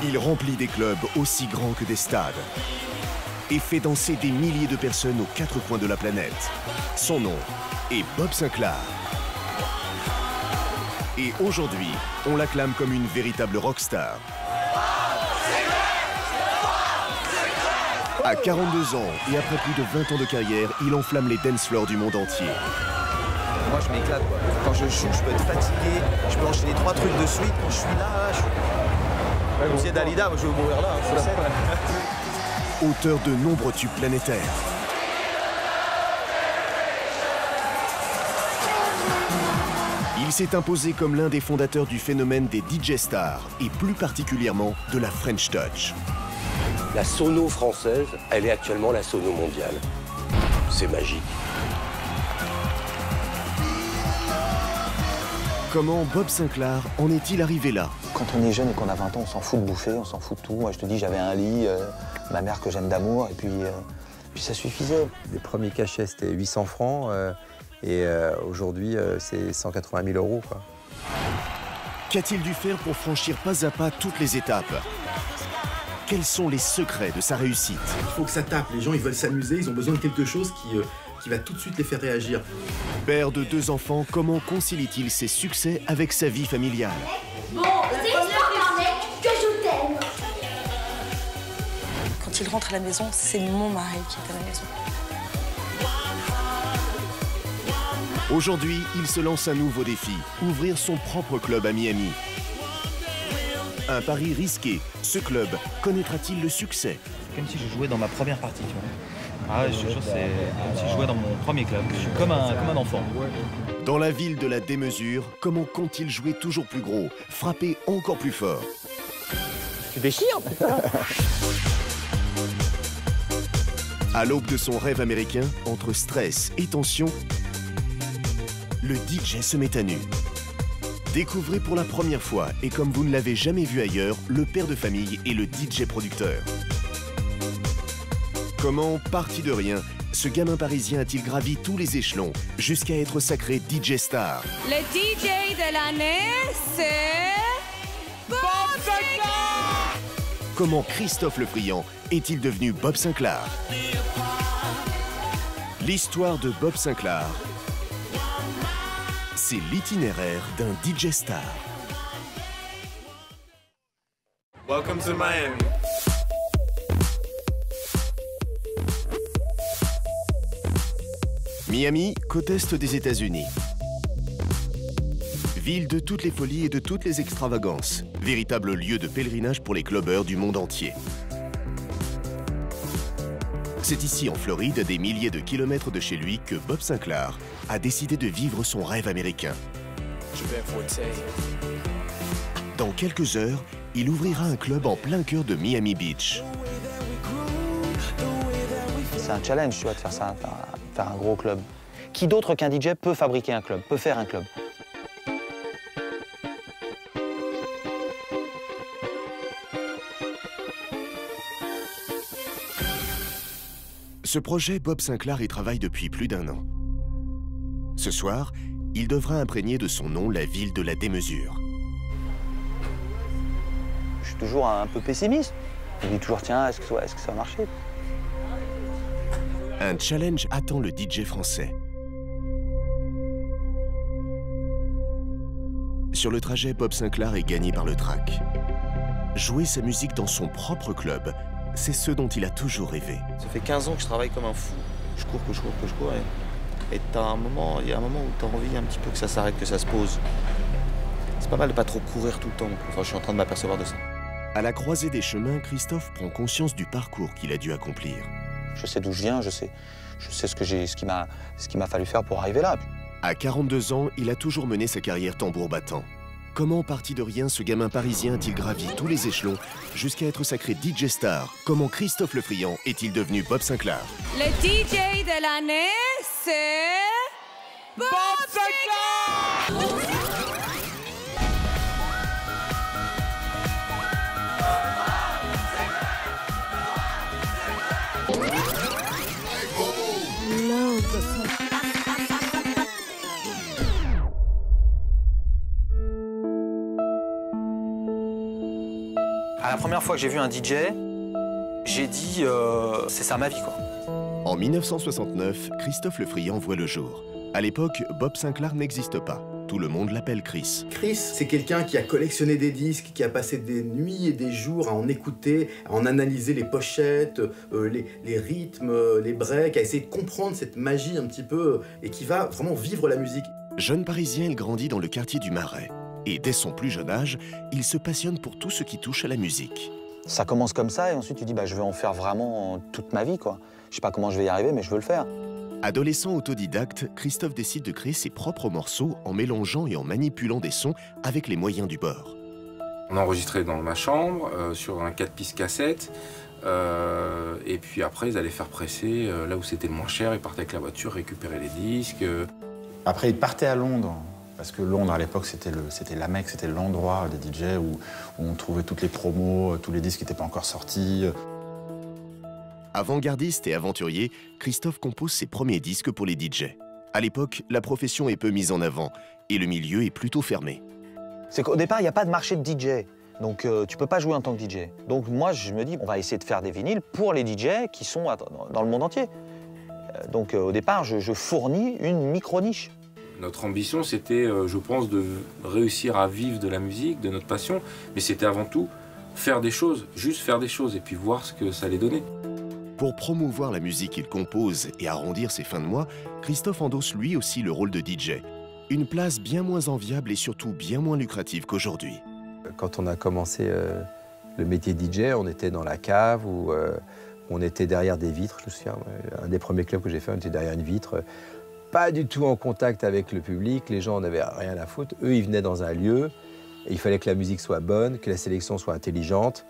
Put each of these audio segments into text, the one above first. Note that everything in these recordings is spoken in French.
Il remplit des clubs aussi grands que des stades et fait danser des milliers de personnes aux quatre coins de la planète. Son nom est Bob Sinclar. Et aujourd'hui, on l'acclame comme une véritable rockstar. À 42 ans et après plus de 20 ans de carrière, il enflamme les dance floors du monde entier. Moi, je m'éclate, quoi. Quand je joue, je peux être fatigué, je peux enchaîner 3 trucs de suite. Quand je suis là, Comme c'est Dalida, moi je vais mourir là, sur la scène. Auteur de nombreux tubes planétaires. Il s'est imposé comme l'un des fondateurs du phénomène des DJ stars et plus particulièrement de la French Touch. La sono française, elle est actuellement la sono mondiale. C'est magique. Comment Bob Sinclar en est-il arrivé là? Quand on est jeune et qu'on a 20 ans, on s'en fout de bouffer, on s'en fout de tout. Moi, je te dis, j'avais un lit, ma mère que j'aime d'amour, et puis ça suffisait. Les premiers cachets, c'était 800 francs, et aujourd'hui, c'est 180 000 euros, quoi. Qu'a-t-il dû faire pour franchir pas à pas toutes les étapes? Quels sont les secrets de sa réussite? Il faut que ça tape, les gens ils veulent s'amuser, ils ont besoin de quelque chose qui va tout de suite les faire réagir. Père de 2 enfants, comment concilie-t-il ses succès avec sa vie familiale? Bon, c'est l'histoire d'un mec que je t'aime. Quand il rentre à la maison, c'est mon mari qui est à la maison. Aujourd'hui, il se lance un nouveau défi, ouvrir son propre club à Miami. Un pari risqué. Ce club connaîtra-t-il le succès? C'est comme si je jouais dans ma première partie, tu vois. Ah ouais, je te jure, c'est comme si je jouais dans mon premier club. Je suis comme un enfant. Dans la ville de la démesure, comment compte-t-il jouer toujours plus gros, frapper encore plus fort? Tu déchires, putain. À l'aube de son rêve américain, entre stress et tension, le DJ se met à nu. Découvrez pour la première fois, et comme vous ne l'avez jamais vu ailleurs, le père de famille et le DJ producteur. Comment, parti de rien, ce gamin parisien a-t-il gravi tous les échelons jusqu'à être sacré DJ star? Le DJ de l'année, c'est... Bob Sinclar! Comment Christophe Le Friand est-il devenu Bob Sinclar? L'histoire de Bob Sinclar, c'est l'itinéraire d'un DJ star. Welcome to Miami. Miami, côte est des États-Unis. Ville de toutes les folies et de toutes les extravagances. Véritable lieu de pèlerinage pour les clubbers du monde entier. C'est ici, en Floride, à des milliers de kilomètres de chez lui, que Bob Sinclar a décidé de vivre son rêve américain. Dans quelques heures, il ouvrira un club en plein cœur de Miami Beach. C'est un challenge, tu vois, de faire ça, faire un gros club. Qui d'autre qu'un DJ peut fabriquer un club, peut faire un club? Ce projet, Bob Sinclar y travaille depuis plus d'1 an. Ce soir, il devra imprégner de son nom la ville de la démesure. Je suis toujours un peu pessimiste. Je me dis toujours, tiens, est-ce que ça va marcher? Un challenge attend le DJ français. Sur le trajet, Bob Sinclar est gagné par le trac. Jouer sa musique dans son propre club, c'est ce dont il a toujours rêvé. Ça fait 15 ans que je travaille comme un fou. Je cours, et il y a un moment où tu as envie un petit peu que ça s'arrête, que ça se pose. C'est pas mal de pas trop courir tout le temps. Enfin, je suis en train de m'apercevoir de ça. À la croisée des chemins, Christophe prend conscience du parcours qu'il a dû accomplir. Je sais d'où je viens, je sais ce qu'il m'a fallu faire pour arriver là. À 42 ans, il a toujours mené sa carrière tambour battant. Comment, parti de rien, ce gamin parisien a-t-il gravi tous les échelons jusqu'à être sacré DJ star? Comment Christophe Le Friand est-il devenu Bob Sinclar? Le DJ de l'année, c'est... Bob Sinclar! À la première fois que j'ai vu un DJ, j'ai dit c'est ça ma vie, quoi. En 1969, Christophe Le Friand voit le jour. À l'époque, Bob Sinclar n'existe pas. Tout le monde l'appelle Chris. Chris, c'est quelqu'un qui a collectionné des disques, qui a passé des nuits et des jours à en écouter, à en analyser les pochettes, les rythmes, les breaks, à essayer de comprendre cette magie un petit peu, et qui va vraiment vivre la musique. Jeune Parisien, il grandit dans le quartier du Marais. Et dès son plus jeune âge, il se passionne pour tout ce qui touche à la musique. Ça commence comme ça et ensuite tu dis je vais en faire vraiment toute ma vie, quoi. Je sais pas comment je vais y arriver, mais je veux le faire. Adolescent autodidacte, Christophe décide de créer ses propres morceaux en mélangeant et en manipulant des sons avec les moyens du bord. On enregistrait dans ma chambre, sur un 4 pistes cassette, et puis après ils allaient faire presser là où c'était le moins cher, ils partaient avec la voiture, récupérer les disques. Après ils partaient à Londres, parce que Londres à l'époque c'était la Mecque, c'était l'endroit des DJ où on trouvait toutes les promos, tous les disques qui n'étaient pas encore sortis. Avant-gardiste et aventurier, Christophe compose ses premiers disques pour les DJ. À l'époque, la profession est peu mise en avant et le milieu est plutôt fermé. C'est qu'au départ, il n'y a pas de marché de DJ. Donc tu peux pas jouer en tant que DJ. Donc moi, je me dis, on va essayer de faire des vinyles pour les DJ qui sont dans le monde entier. Donc au départ, je fournis une micro-niche. Notre ambition, c'était, je pense, de réussir à vivre de la musique, de notre passion, mais c'était avant tout faire des choses, juste faire des choses et puis voir ce que ça allait donner. Pour promouvoir la musique qu'il compose et arrondir ses fins de mois, Christophe endosse lui aussi le rôle de DJ. Une place bien moins enviable et surtout bien moins lucrative qu'aujourd'hui. Quand on a commencé le métier DJ, on était dans la cave où on était derrière des vitres. Je me souviens, un des premiers clubs que j'ai fait, on était derrière une vitre. Pas du tout en contact avec le public, les gens n'avaient rien à foutre. Eux, ils venaient dans un lieu et il fallait que la musique soit bonne, que la sélection soit intelligente.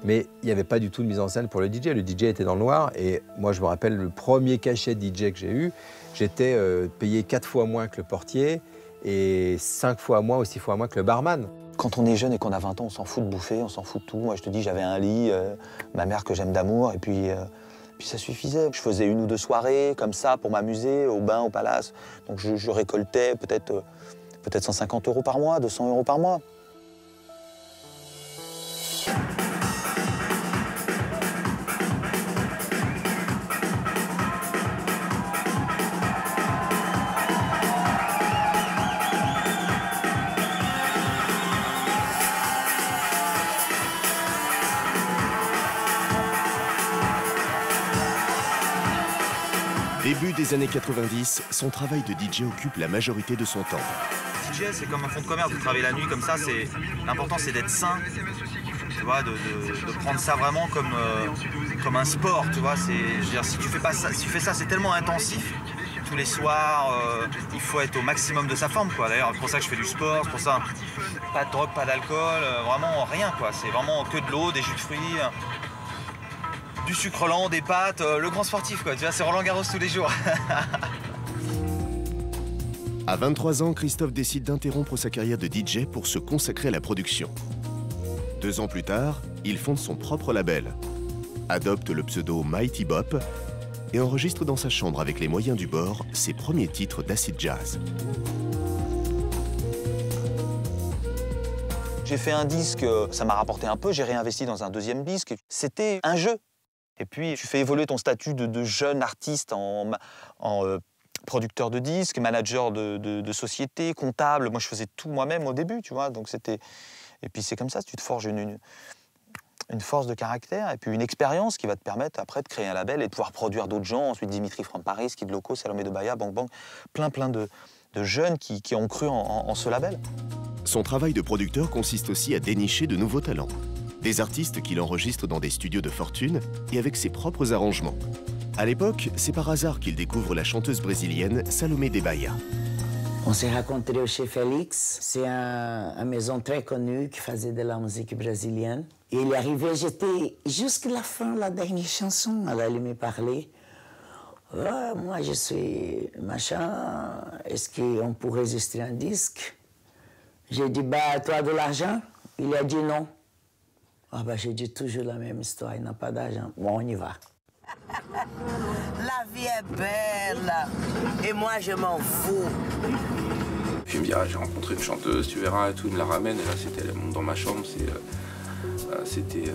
Mais il n'y avait pas du tout de mise en scène pour le DJ. Le DJ était dans le noir et moi, je me rappelle le premier cachet DJ que j'ai eu, j'étais payé 4 fois moins que le portier et 5 fois moins ou 6 fois moins que le barman. Quand on est jeune et qu'on a 20 ans, on s'en fout de bouffer, on s'en fout de tout. Moi, je te dis, j'avais un lit, ma mère que j'aime d'amour et puis ça suffisait. Je faisais 1 ou 2 soirées comme ça pour m'amuser, au bain, au palace. Donc je récoltais peut-être 150 € par mois, 200 € par mois. Début des années 90, son travail de DJ occupe la majorité de son temps. DJ, c'est comme un fonds de commerce, de travailler la nuit comme ça, l'important c'est d'être sain, tu vois, de prendre ça vraiment comme un sport, tu vois. Je veux dire, si tu fais pas ça, si tu fais ça, c'est tellement intensif. Tous les soirs, il faut être au maximum de sa forme, quoi. D'ailleurs, c'est pour ça que je fais du sport, c'est pour ça, pas de drogue, pas d'alcool, vraiment rien, quoi. C'est vraiment que de l'eau, des jus de fruits, du sucre lent, des pâtes, le grand sportif, quoi. Tu vois, c'est Roland Garros tous les jours. À 23 ans, Christophe décide d'interrompre sa carrière de DJ pour se consacrer à la production. 2 ans plus tard, il fonde son propre label, adopte le pseudo Mighty Bop et enregistre dans sa chambre avec les moyens du bord ses premiers titres d'acid jazz. J'ai fait un disque, ça m'a rapporté un peu, j'ai réinvesti dans un 2e disque. C'était un jeu. Et puis, tu fais évoluer ton statut de jeune artiste en producteur de disques, manager de société, comptable. Moi, je faisais tout moi-même au début, tu vois. Donc, c'était... Et puis, c'est comme ça, tu te forges une force de caractère et puis une expérience qui va te permettre après de créer un label et de pouvoir produire d'autres gens. Ensuite, Dimitri from Paris, Kid Loco, Salomé de Bahia, Bang Bang, plein de jeunes qui ont cru en ce label. Son travail de producteur consiste aussi à dénicher de nouveaux talents. Des artistes qu'il enregistre dans des studios de fortune et avec ses propres arrangements. À l'époque, c'est par hasard qu'il découvre la chanteuse brésilienne Salomé de Bahia. On s'est rencontrés chez Félix. C'est une maison très connue qui faisait de la musique brésilienne. Et il est arrivé, j'étais jusqu'à la fin, la dernière chanson. Alors il me parlait. Oh, moi, je suis machin. Est-ce qu'on pourrait enregistrer un disque? J'ai dit, bah, tu as de l'argent? Il a dit non. Ah, bah, j'ai dit toujours la même histoire, il n'a pas d'argent. Bon, on y va. La vie est belle et moi je m'en fous. Puis il me dit, ah, j'ai rencontré une chanteuse, tu verras, et tout, il me la ramène, et là c'était, elle monte dans ma chambre, C'était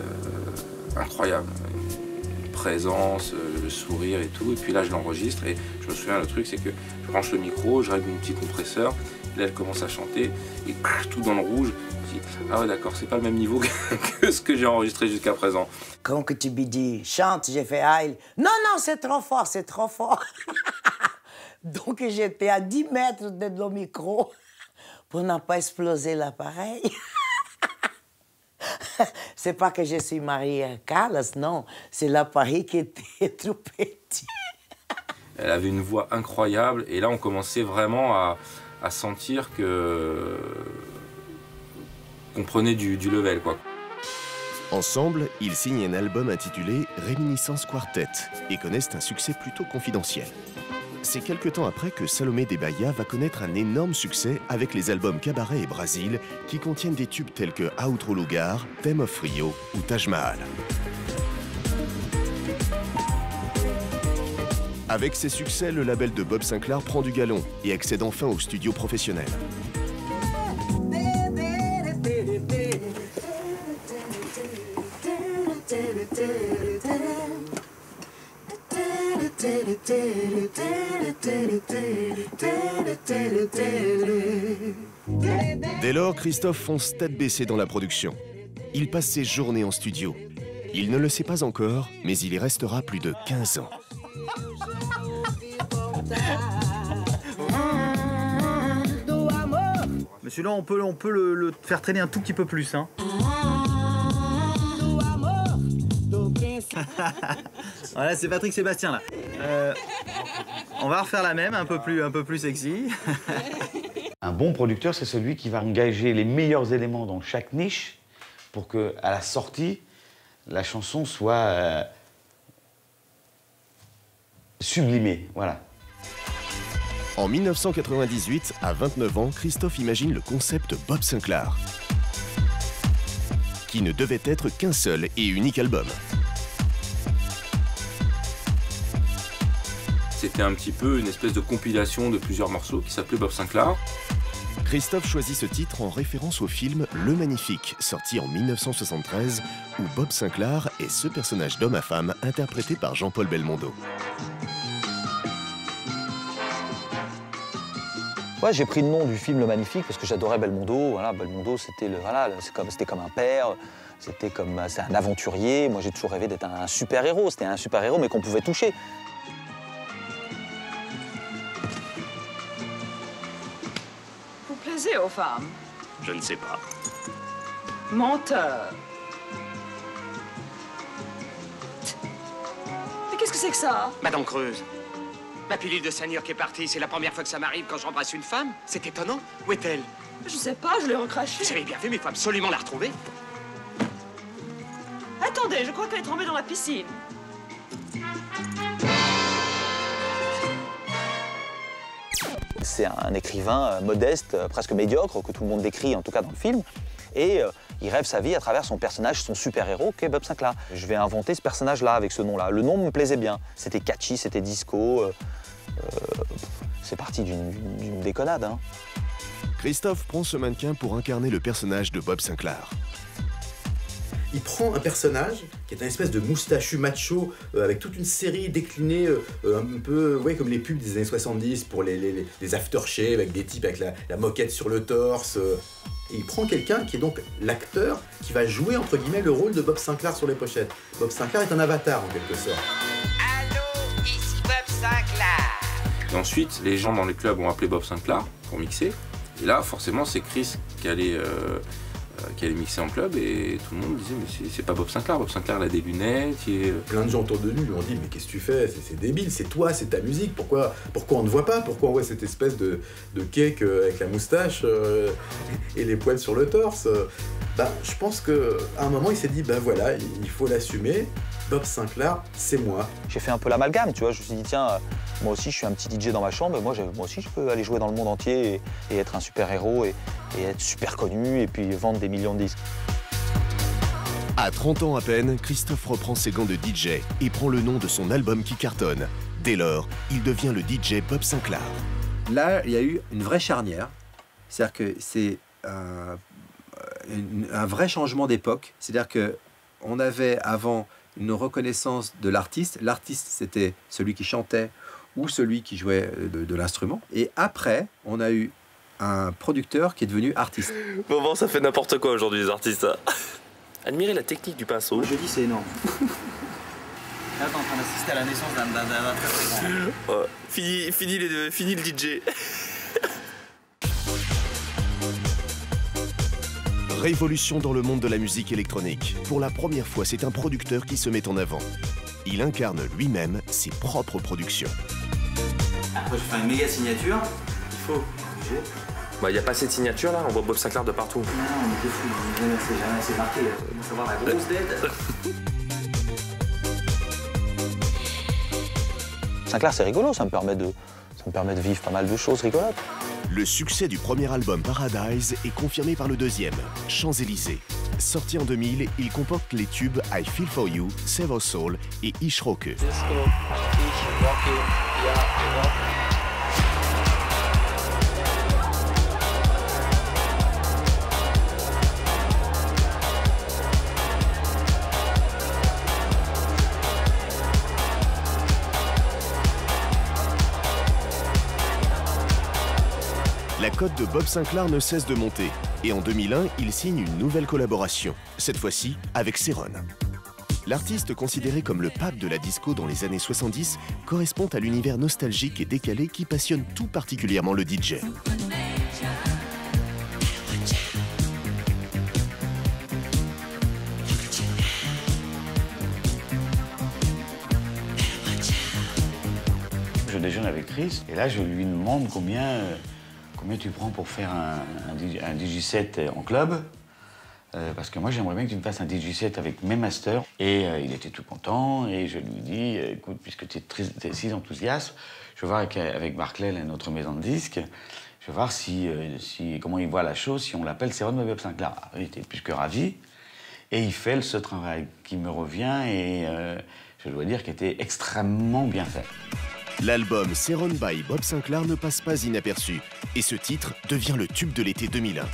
incroyable. Une présence, le sourire et tout. Et puis là, je l'enregistre et je me souviens, le truc, c'est que je branche le micro, je règle mon petit compresseur. Là, elle commence à chanter et tout dans le rouge. Je dis, ah ouais, d'accord, c'est pas le même niveau que ce que j'ai enregistré jusqu'à présent. Quand que tu me dis chante, j'ai fait ah, non, non, c'est trop fort, c'est trop fort. Donc j'étais à 10 mètres de le micro pour ne pas exploser l'appareil. C'est pas que je suis mariée à Carlos, non, c'est l'appareil qui était trop petit. Elle avait une voix incroyable et là, on commençait vraiment à sentir qu'on prenait du level, quoi. Ensemble, ils signent un album intitulé Réminiscence Quartet et connaissent un succès plutôt confidentiel. C'est quelque temps après que Salomé de Bahia va connaître un énorme succès avec les albums Cabaret et Brasil qui contiennent des tubes tels que Outro Lugar, Theme of Rio ou Taj Mahal. Avec ces succès, le label de Bob Sinclar prend du galon et accède enfin au studio professionnel. Dès lors, Christophe fonce tête baissée dans la production. Il passe ses journées en studio. Il ne le sait pas encore, mais il y restera plus de 15 ans. Mais celui-là, on peut le faire traîner un tout petit peu plus. Hein. Voilà, c'est Patrick Sébastien là. On va refaire la même, un peu plus sexy. Un bon producteur, c'est celui qui va engager les meilleurs éléments dans chaque niche pour que, à la sortie, la chanson soit sublimée. Voilà. En 1998, à 29 ans, Christophe imagine le concept Bob Sinclar, qui ne devait être qu'un seul et unique album. C'était un petit peu une espèce de compilation de plusieurs morceaux qui s'appelait Bob Sinclar. Christophe choisit ce titre en référence au film Le Magnifique, sorti en 1973, où Bob Sinclar est ce personnage d'homme à femme interprété par Jean-Paul Belmondo. Ouais, j'ai pris le nom du film Le Magnifique parce que j'adorais Belmondo. Voilà, Belmondo, c'était comme un père, c'est un aventurier. Moi, j'ai toujours rêvé d'être un super-héros. C'était un super-héros, mais qu'on pouvait toucher. Vous plaisez aux femmes? Je ne sais pas. Menteur. Mais qu'est-ce que c'est que ça? Madame Creuse. Ma pilule de cyanure qui est partie, c'est la première fois que ça m'arrive quand j'embrasse une femme. C'est étonnant. Où est-elle? Je sais pas, je l'ai recrachée. Vous avez bien vu, mais il faut absolument la retrouver. Attendez, je crois qu'elle est tombée dans la piscine. C'est un écrivain modeste, presque médiocre, que tout le monde décrit, en tout cas dans le film. Et il rêve sa vie à travers son personnage, son super-héros, qu'est Bob Sinclar. Je vais inventer ce personnage-là avec ce nom-là. Le nom me plaisait bien. C'était catchy, c'était disco. C'est parti d'une déconnade. Hein. Christophe prend ce mannequin pour incarner le personnage de Bob Sinclar. Il prend un personnage qui est un espèce de moustachu macho avec toute une série déclinée un peu comme les pubs des années 70 pour les aftershave avec des types avec la moquette sur le torse. Et il prend quelqu'un qui est donc l'acteur qui va jouer entre guillemets le rôle de Bob Sinclar sur les pochettes. Bob Sinclar est un avatar en quelque sorte. Allô, ici Bob Sinclar. Et ensuite, les gens dans les clubs ont appelé Bob Sinclar pour mixer. Et là, forcément, c'est Chris qui allait mixer en club et tout le monde disait mais c'est pas Bob Sinclar. Bob Sinclar il a des lunettes. Plein de gens autour de lui lui ont dit mais qu'est-ce que tu fais, c'est débile, c'est toi, c'est ta musique, pourquoi on ne voit pas, pourquoi on voit cette espèce de cake avec la moustache et les poils sur le torse. Je pense qu'à un moment il s'est dit voilà, il faut l'assumer, Bob Sinclar c'est moi. J'ai fait un peu l'amalgame, tu vois, je me suis dit tiens, moi aussi je suis un petit DJ dans ma chambre, moi aussi je peux aller jouer dans le monde entier et être un super-héros et être super connu et puis vendre des millions de disques. À 30 ans à peine, Christophe reprend ses gants de DJ et prend le nom de son album qui cartonne. Dès lors, il devient le DJ Bob Sinclar. Là, il y a eu une vraie charnière. C'est-à-dire que c'est un vrai changement d'époque. C'est-à-dire qu'on avait avant une reconnaissance de l'artiste. L'artiste, c'était celui qui chantait ou celui qui jouait de l'instrument. Et après, on a eu un producteur qui est devenu artiste. Bon, ça fait n'importe quoi aujourd'hui, les artistes. Admirez la technique du pinceau. Moi, je dis, c'est énorme. Là, t'es en train d'assister à la naissance d'un très grand. Ouais. Fini le DJ. Révolution dans le monde de la musique électronique. Pour la première fois, c'est un producteur qui se met en avant. Il incarne lui-même ses propres productions. Après, je fais une méga signature. Il faut. Bah, y a pas assez de signatures là, on voit Bob Sinclair de partout. Non, on était fou. C'est jamais assez marqué. Il faut savoir la grosse tête. Sinclair, c'est rigolo, ça me permet de vivre pas mal de choses rigolotes. Le succès du premier album Paradise est confirmé par le deuxième, Champs-Élysées. Sorti en 2000, il comporte les tubes I Feel For You, Save Our Soul et Ich Rocke. La cote de Bob Sinclair ne cesse de monter. Et en 2001, il signe une nouvelle collaboration, cette fois-ci avec Céron. L'artiste, considéré comme le pape de la disco dans les années 70, correspond à l'univers nostalgique et décalé qui passionne tout particulièrement le DJ. Je déjeune avec Chris et là je lui demande combien tu prends pour faire un DJ-set en club. Parce que moi, j'aimerais bien que tu me fasses un DJ-set avec mes masters. Et il était tout content. Et je lui dis, écoute, puisque tu es si enthousiaste, je vais voir avec Barclay, notre maison de disques, je vais voir comment il voit la chose, si on l'appelle Céron Bob Sinclair. Il était plus que ravi. Et il fait ce travail qui me revient et je dois dire qu'il était extrêmement bien fait. L'album Céron by Bob Sinclair ne passe pas inaperçu. Et ce titre devient le tube de l'été 2001.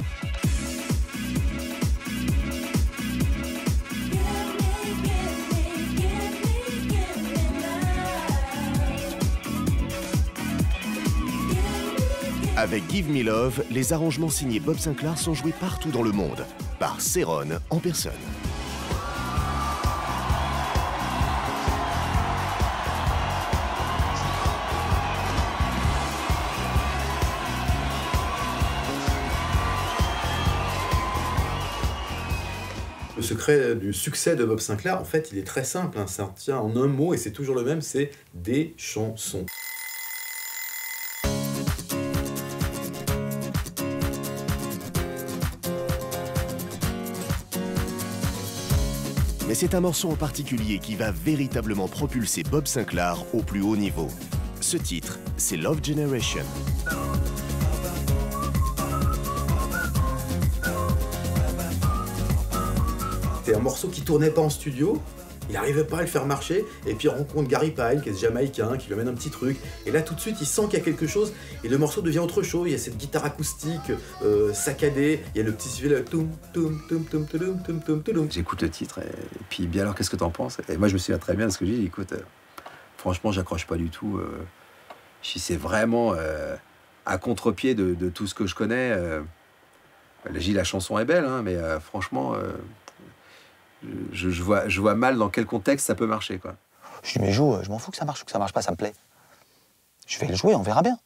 Avec Give Me Love, les arrangements signés Bob Sinclair sont joués partout dans le monde, par Céron en personne. Le secret du succès de Bob Sinclair, en fait, il est très simple, hein, ça tient en un mot et c'est toujours le même, c'est des chansons. Mais c'est un morceau en particulier qui va véritablement propulser Bob Sinclair au plus haut niveau. Ce titre, c'est Love Generation. C'est un morceau qui tournait pas en studio, il n'arrivait pas à le faire marcher, et puis il rencontre Gary Pyle, qui est jamaïcain, qui lui amène un petit truc, et là tout de suite il sent qu'il y a quelque chose, et le morceau devient autre chose, il y a cette guitare acoustique saccadée, il y a le petit suivi, le toum toum toum toum toum toum toum toum. J'écoute le titre, et puis bien alors qu'est-ce que t'en penses? Et moi je me souviens très bien de ce que j'ai dit, écoute, franchement j'accroche pas du tout, c'est vraiment à contre-pied de tout ce que je connais. La chanson est belle, hein, mais franchement... Je vois mal dans quel contexte ça peut marcher, quoi. Je dis mais joue, je m'en fous que ça marche ou que ça marche pas, ça me plaît. Je vais le jouer, on verra bien.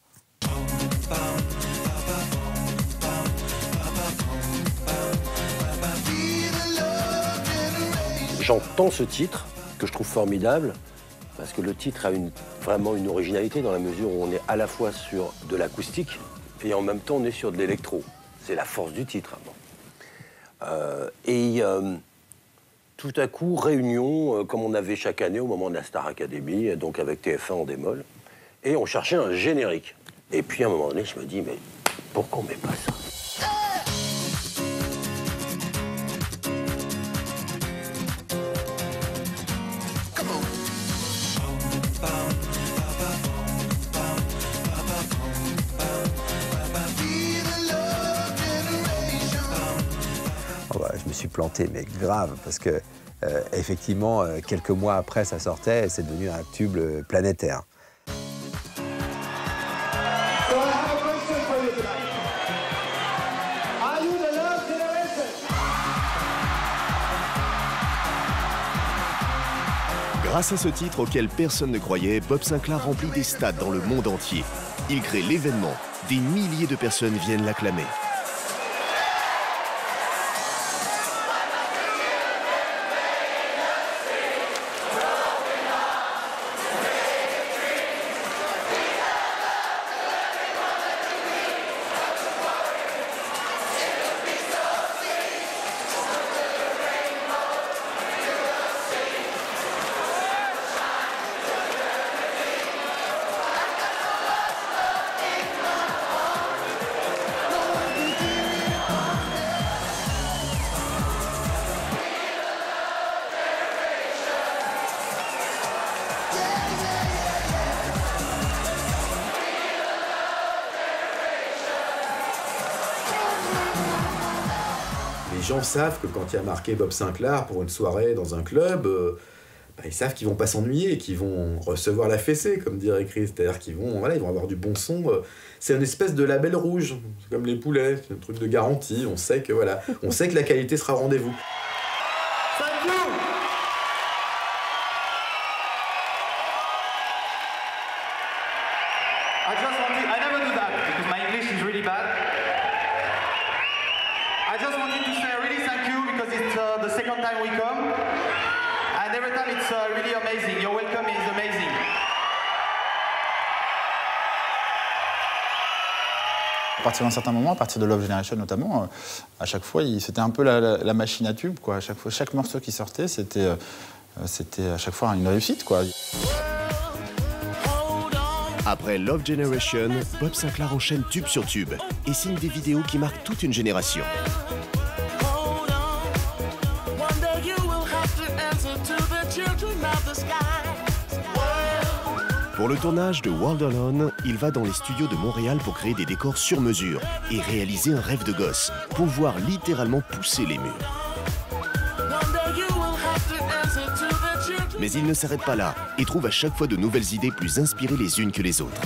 J'entends ce titre, que je trouve formidable, parce que le titre a vraiment une originalité dans la mesure où on est à la fois sur de l'acoustique et en même temps on est sur de l'électro. C'est la force du titre. Tout à coup, réunion, comme on avait chaque année au moment de la Star Academy, donc avec TF1 en démol, et on cherchait un générique. Et puis à un moment donné, je me dis, mais pourquoi on met pas ça? planté, mais grave, parce que effectivement, quelques mois après, ça sortait et c'est devenu un tube planétaire. Grâce à ce titre auquel personne ne croyait, Bob Sinclair remplit des stades dans le monde entier. Il crée l'événement. Des milliers de personnes viennent l'acclamer. Les gens savent que quand il y a marqué Bob Sinclair pour une soirée dans un club, ils savent qu'ils vont pas s'ennuyer, qu'ils vont recevoir la fessée, comme dirait Chris. C'est-à-dire qu'ils vont, ils vont avoir du bon son. C'est une espèce de label rouge, c'est comme les poulets, c'est un truc de garantie. On sait que on sait que la qualité sera au rendez-vous. Thank you. I never do that because my English is really bad. I just wanted to say really thank you because it's the second time we come, and every time it's really amazing. Your welcome is amazing. À partir d'un certain moment, à partir de Love Generation notamment, à chaque fois, c'était un peu la machine à tube, quoi. À chaque fois, chaque morceau qui sortait, c'était à chaque fois une réussite, quoi. Après Love Generation, Bob Sinclair enchaîne tube sur tube et signe des vidéos qui marquent toute une génération. Pour le tournage de World Alone, il va dans les studios de Montréal pour créer des décors sur mesure et réaliser un rêve de gosse, pouvoir littéralement pousser les murs. Mais il ne s'arrête pas là et trouve à chaque fois de nouvelles idées plus inspirées les unes que les autres.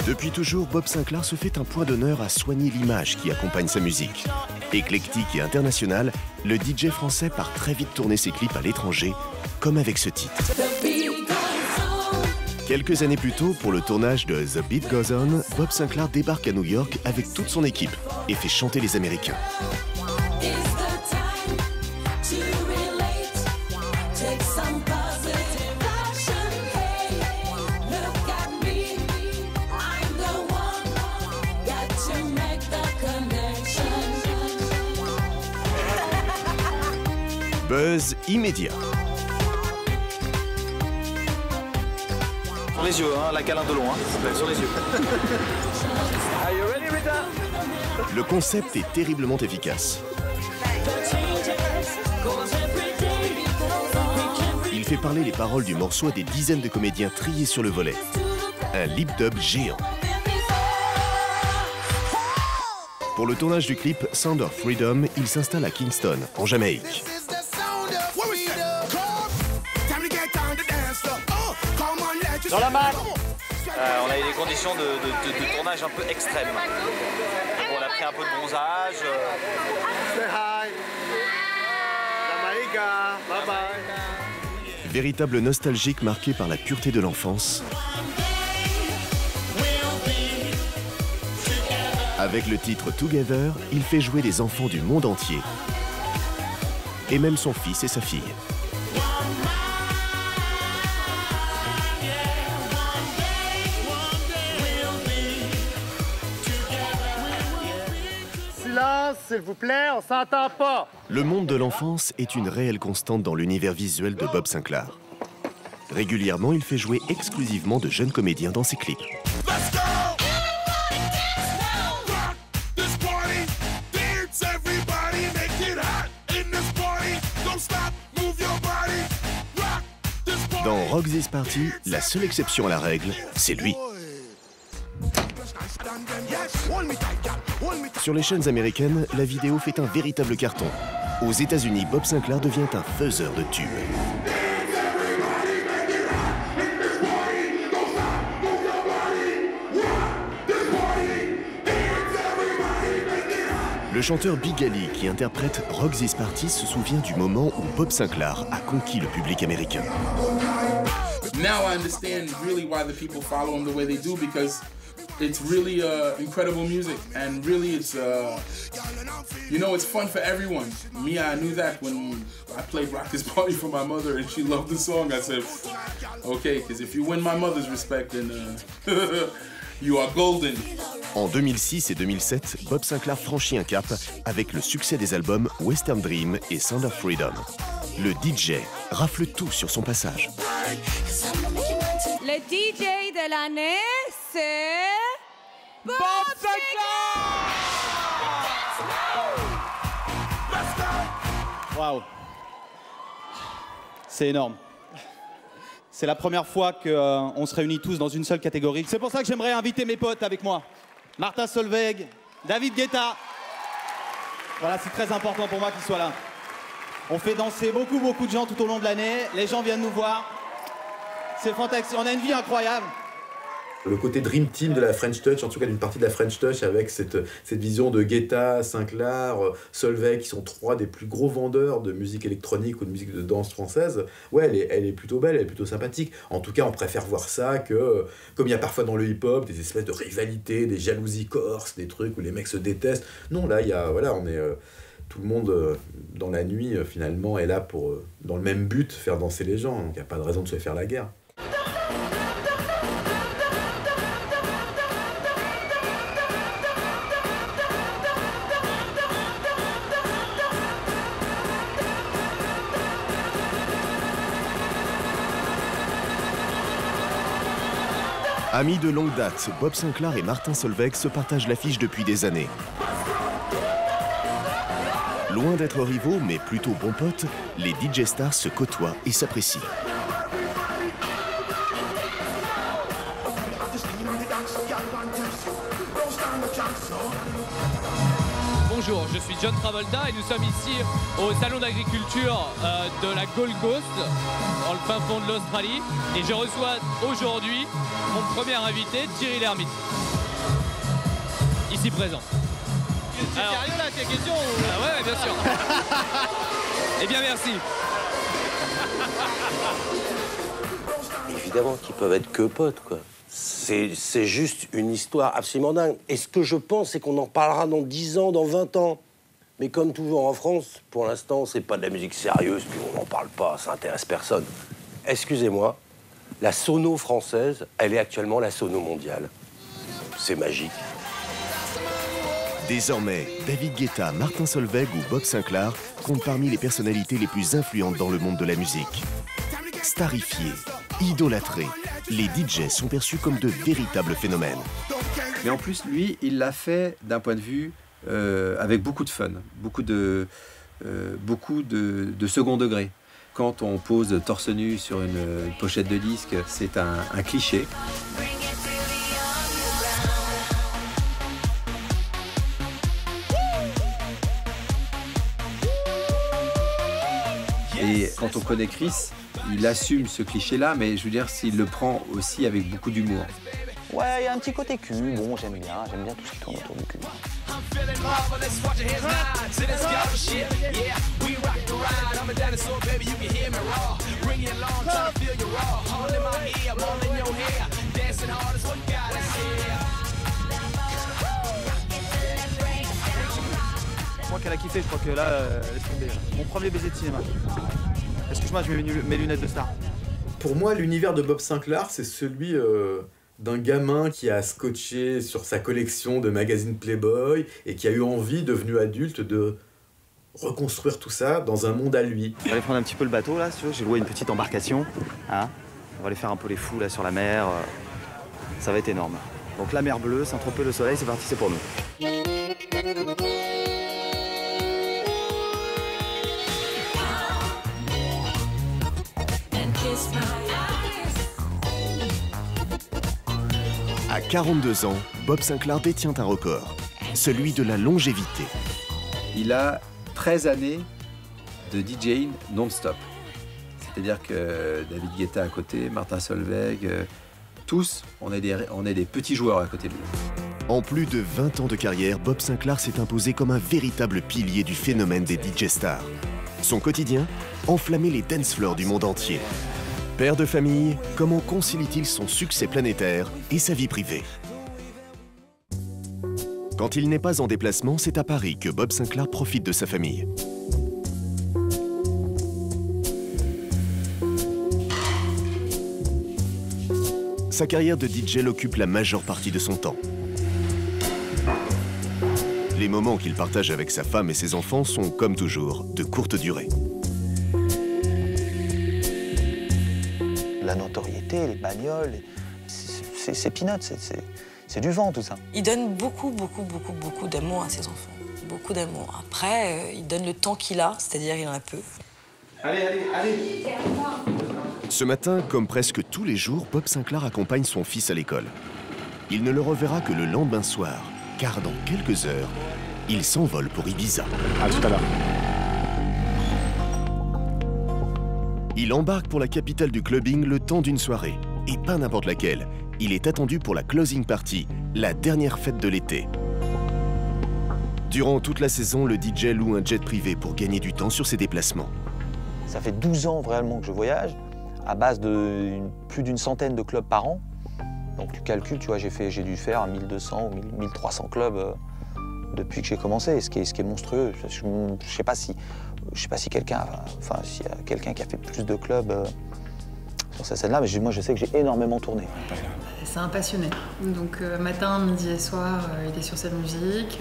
Depuis toujours, Bob Sinclair se fait un point d'honneur à soigner l'image qui accompagne sa musique. Éclectique et international, le DJ français part très vite tourner ses clips à l'étranger, comme avec ce titre. Quelques années plus tôt, pour le tournage de The Beat Goes On, Bob Sinclair débarque à New York avec toute son équipe et fait chanter les Américains. Buzz immédiat. Sur les yeux, hein, la câlin de long, hein, sur les yeux. Are you ready, Rita? Le concept est terriblement efficace. Il fait parler les paroles du morceau à des dizaines de comédiens triés sur le volet. Un lip-dub géant. Pour le tournage du clip Sound of Freedom, il s'installe à Kingston, en Jamaïque. Dans la malle, on a eu des conditions de tournage un peu extrêmes. Donc on a pris un peu de bronzage. Say hi. Jamaïca, bye bye. Véritable nostalgique marqué par la pureté de l'enfance. Avec le titre Together, il fait jouer des enfants du monde entier. Et même son fils et sa fille. Silence, s'il vous plaît, on s'entend pas. Le monde de l'enfance est une réelle constante dans l'univers visuel de Bob Sinclair. Régulièrement, il fait jouer exclusivement de jeunes comédiens dans ses clips. Dans Rock This Party, la seule exception à la règle, c'est lui. Sur les chaînes américaines, la vidéo fait un véritable carton. Aux États-Unis, Bob Sinclar devient un faiseur de tubes. Le chanteur Big Ali, qui interprète Rock This Party, se souvient du moment où Bob Sinclar a conquis le public américain. Now I understand really why the people follow him the way they do, because it's really incredible music, and really it's you know, it's fun for everyone. Me, I knew that when I played Rock This Party for my mother and she loved the song. I said, okay, because if you win my mother's respect, then you are golden. En 2006 et 2007, Bob Sinclar franchit un cap avec le succès des albums Western Dream et Sound of Freedom. Le DJ rafle tout sur son passage. Le DJ de l'année, c'est Bob Sinclar! Waouh! C'est énorme. C'est la première fois qu'on se réunit tous dans une seule catégorie. C'est pour ça que j'aimerais inviter mes potes avec moi. Martin Solveig, David Guetta. Voilà, c'est très important pour moi qu'ils soient là. On fait danser beaucoup de gens tout au long de l'année. Les gens viennent nous voir. C'est fantastique. On a une vie incroyable. Le côté Dream Team de la French Touch, en tout cas d'une partie de la French Touch, avec cette vision de Guetta, Sinclar, Solveig, qui sont trois des plus gros vendeurs de musique électronique ou de musique de danse française. Ouais, elle est plutôt belle, elle est plutôt sympathique. En tout cas, on préfère voir ça que, comme il y a parfois dans le hip-hop, des espèces de rivalités, des jalousies corses, des trucs où les mecs se détestent. Non, là, il y a, voilà, on est... tout le monde, dans la nuit, finalement, est là pour, dans le même but, faire danser les gens. Donc il n'y a pas de raison de se faire la guerre. Amis de longue date, Bob Sinclar et Martin Solveig se partagent l'affiche depuis des années. Loin d'être rivaux, mais plutôt bons potes, les DJ stars se côtoient et s'apprécient. Bonjour, je suis John Travolta et nous sommes ici au salon d'agriculture de la Gold Coast, dans le fin fond de l'Australie. Et je reçois aujourd'hui mon premier invité, Thierry Lhermitte, ici présent. Tu arrives là à tes questions ou... ouais, bien sûr. Eh bien, merci. Évidemment qu'ils peuvent être que potes, quoi. C'est juste une histoire absolument dingue. Et ce que je pense, c'est qu'on en parlera dans 10 ans, dans 20 ans. Mais comme toujours en France, pour l'instant, c'est pas de la musique sérieuse, puis on n'en parle pas, ça intéresse personne. Excusez-moi, la sono française, elle est actuellement la sono mondiale. C'est magique. Désormais, David Guetta, Martin Solveig ou Bob Sinclar comptent parmi les personnalités les plus influentes dans le monde de la musique. Starifiés, idolâtrés, les DJ sont perçus comme de véritables phénomènes. Mais en plus, lui, il l'a fait d'un point de vue avec beaucoup de fun, beaucoup de second degré. Quand on pose torse nu sur une pochette de disque, c'est un cliché. Et quand on connaît Chris, il assume ce cliché-là, mais je veux dire, s'il le prend aussi avec beaucoup d'humour. Ouais, il y a un petit côté cul, bon, j'aime bien tout ce qui tourne autour du cul. Je crois qu'elle a kiffé, je crois que là, laisse tomber. Mon premier baiser de cinéma. Excuse-moi, je mets mes lunettes de star. Pour moi, l'univers de Bob Sinclar, c'est celui d'un gamin qui a scotché sur sa collection de magazines Playboy et qui a eu envie, devenu adulte, de reconstruire tout ça dans un monde à lui. Je vais aller prendre un petit peu le bateau là, si tu veux. J'ai loué une petite embarcation. Hein. On va aller faire un peu les fous là sur la mer. Ça va être énorme. Donc la mer bleue, Saint-Tropez, le soleil, c'est parti, c'est pour nous. À 42 ans, Bob Sinclar détient un record, celui de la longévité. Il a 13 années de DJing non-stop. C'est-à-dire que David Guetta à côté, Martin Solveig, tous, on est des petits joueurs à côté de lui. En plus de 20 ans de carrière, Bob Sinclar s'est imposé comme un véritable pilier du phénomène des DJ stars. Son quotidien, enflammer les dance floors du monde entier. Père de famille, comment concilie-t-il son succès planétaire et sa vie privée? Quand il n'est pas en déplacement, c'est à Paris que Bob Sinclar profite de sa famille. Sa carrière de DJ l'occupe la majeure partie de son temps. Les moments qu'il partage avec sa femme et ses enfants sont, comme toujours, de courte durée. La notoriété, les bagnoles, c'est peanuts, c'est du vent tout ça. Il donne beaucoup d'amour à ses enfants. Beaucoup d'amour. Après, il donne le temps qu'il a, c'est-à-dire il en a peu. Allez. Ce matin, comme presque tous les jours, Bob Sinclar accompagne son fils à l'école. Il ne le reverra que le lendemain soir, car dans quelques heures, il s'envole pour Ibiza. À tout à l'heure. Il embarque pour la capitale du clubbing le temps d'une soirée. Et pas n'importe laquelle. Il est attendu pour la closing party, la dernière fête de l'été. Durant toute la saison, le DJ loue un jet privé pour gagner du temps sur ses déplacements. Ça fait 12 ans vraiment que je voyage, à base de plus d'une centaine de clubs par an. Donc tu calcules, tu vois, j'ai dû faire 1200 ou 1300 clubs depuis que j'ai commencé, ce qui est monstrueux. Je sais pas si quelqu'un, s'il y a quelqu'un qui a fait plus de clubs sur cette scène-là, mais moi je sais que j'ai énormément tourné. C'est un passionné. Donc matin, midi et soir, il est sur sa musique,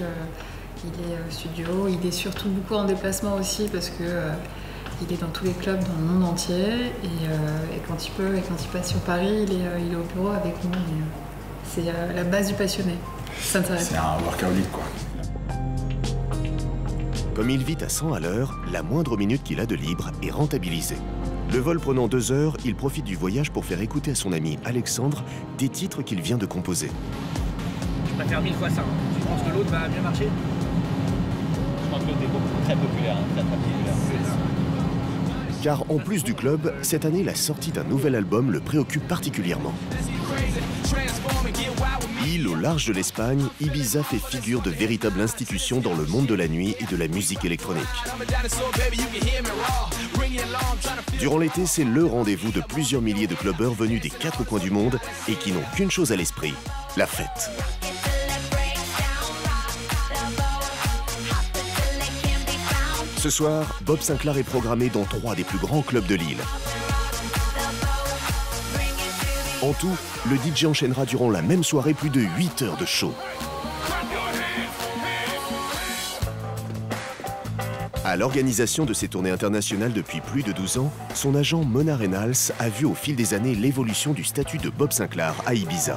il est au studio, il est surtout beaucoup en déplacement aussi parce que il est dans tous les clubs dans le monde entier et quand il peut et quand il passe sur Paris, il est au bureau avec nous. C'est la base du passionné. Ça ne s'arrête pas. C'est un workaholic quoi. Comme il vit à 100 à l'heure, la moindre minute qu'il a de libre est rentabilisée. Le vol prenant 2 heures, il profite du voyage pour faire écouter à son ami Alexandre des titres qu'il vient de composer. Je préfère 1000 fois ça. Tu penses que l'autre va mieux marcher? Je pense que l'autre est très populaire, très populaire. Car en plus du club, cette année, la sortie d'un nouvel album le préoccupe particulièrement. Île au large de l'Espagne, Ibiza fait figure de véritable institution dans le monde de la nuit et de la musique électronique. Durant l'été, c'est le rendez-vous de plusieurs milliers de clubbers venus des 4 coins du monde et qui n'ont qu'une chose à l'esprit, la fête. Ce soir, Bob Sinclar est programmé dans 3 des plus grands clubs de l'île. En tout, le DJ enchaînera durant la même soirée plus de 8 heures de show. À l'organisation de ces tournées internationales depuis plus de 12 ans, son agent Mona Reynolds a vu au fil des années l'évolution du statut de Bob Sinclar à Ibiza.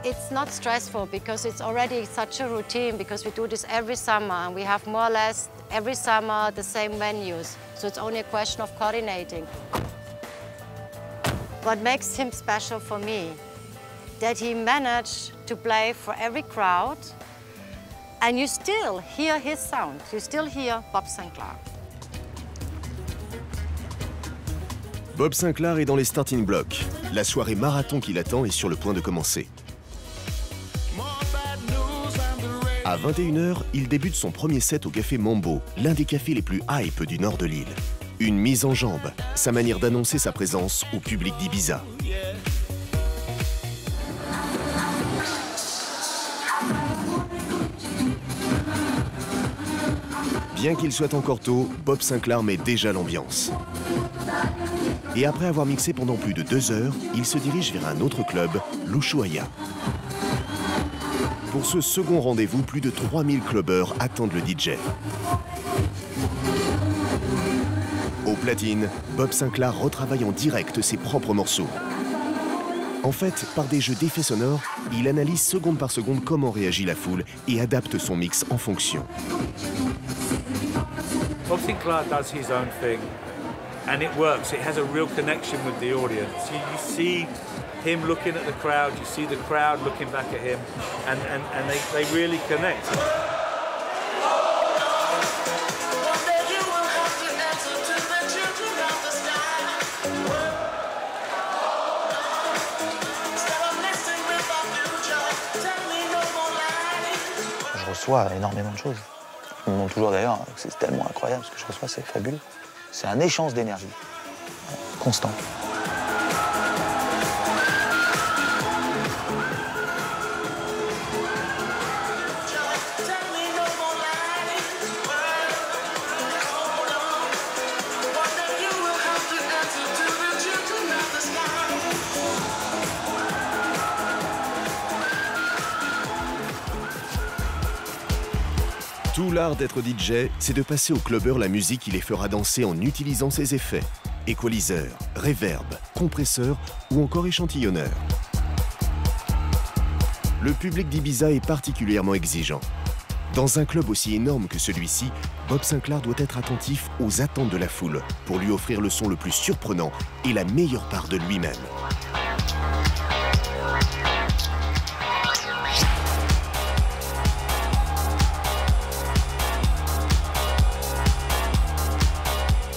It's not stressful because it's already such a routine because we do this every summer and we have more or less every summer the same venues. So it's only a question of coordinating. What makes him special for me, that he managed to play for every crowd and you still hear his sound. You still hear Bob Sinclar. Bob Sinclar est dans les starting blocks. La soirée marathon qui l'attend est sur le point de commencer. À 21 h, il débute son premier set au Café Mambo, l'un des cafés les plus hype du nord de l'île. Une mise en jambe, sa manière d'annoncer sa présence au public d'Ibiza. Bien qu'il soit encore tôt, Bob Sinclar met déjà l'ambiance. Et après avoir mixé pendant plus de 2 heures, il se dirige vers un autre club, l'Ushuaïa. Pour ce second rendez-vous, plus de 3000 clubbers attendent le DJ. Au platine, Bob Sinclar retravaille en direct ses propres morceaux. En fait, par des jeux d'effets sonores, il analyse seconde par seconde comment réagit la foule et adapte son mix en fonction. Bob Sinclar does his own thing, and it works. It has a real connection with the audience. You see him looking at the crowd, you see the crowd looking back at him, and they really connect. Je reçois énormément de choses. Je me demande toujours d'ailleurs, c'est tellement incroyable ce que je reçois, c'est fabuleux. C'est un échange d'énergie constant. Tout l'art d'être DJ, c'est de passer au clubbeur la musique qui les fera danser en utilisant ses effets. Équaliseur, reverb, compresseur ou encore échantillonneur. Le public d'Ibiza est particulièrement exigeant. Dans un club aussi énorme que celui-ci, Bob Sinclar doit être attentif aux attentes de la foule pour lui offrir le son le plus surprenant et la meilleure part de lui-même.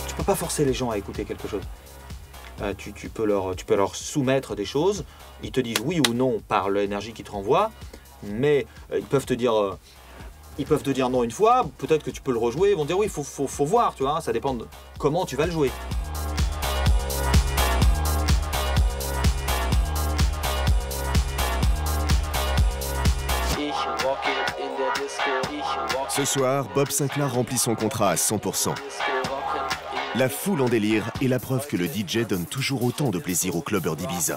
Tu peux pas forcer les gens à écouter quelque chose. Tu peux leur soumettre des choses, ils te disent oui ou non par l'énergie qu'ils te renvoient, mais ils peuvent te dire non une fois, peut-être que tu peux le rejouer, ils vont dire oui, faut voir, tu vois, ça dépend de comment tu vas le jouer. Ce soir, Bob Sinclar remplit son contrat à 100%. La foule en délire est la preuve que le DJ donne toujours autant de plaisir aux clubbers d'Ibiza.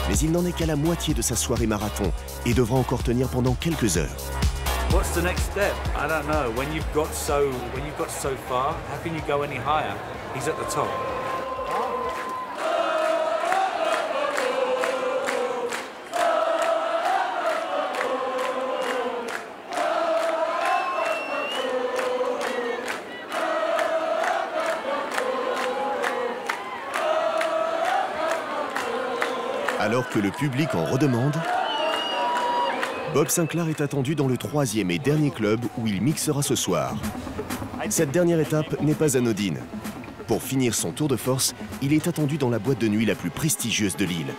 Mais il n'en est qu'à la moitié de sa soirée marathon et devra encore tenir pendant quelques heures. What's the next step? I don't know. When you've got so far, how can you go any higher? He's at the top. Alors que le public en redemande, Bob Sinclar est attendu dans le 3e et dernier club où il mixera ce soir. Cette dernière étape n'est pas anodine. Pour finir son tour de force, il est attendu dans la boîte de nuit la plus prestigieuse de l'île,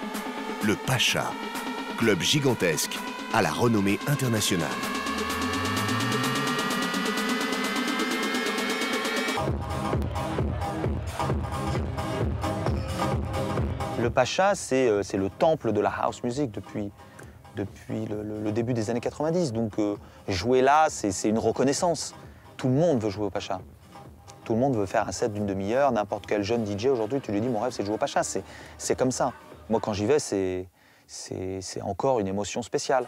le Pacha, club gigantesque à la renommée internationale. Le Pacha, c'est le temple de la house music depuis le début des années 90. Donc jouer là, c'est une reconnaissance. Tout le monde veut jouer au Pacha. Tout le monde veut faire un set d'une demi-heure. N'importe quel jeune DJ aujourd'hui, tu lui dis mon rêve c'est de jouer au Pacha. C'est comme ça. Moi quand j'y vais, c'est encore une émotion spéciale.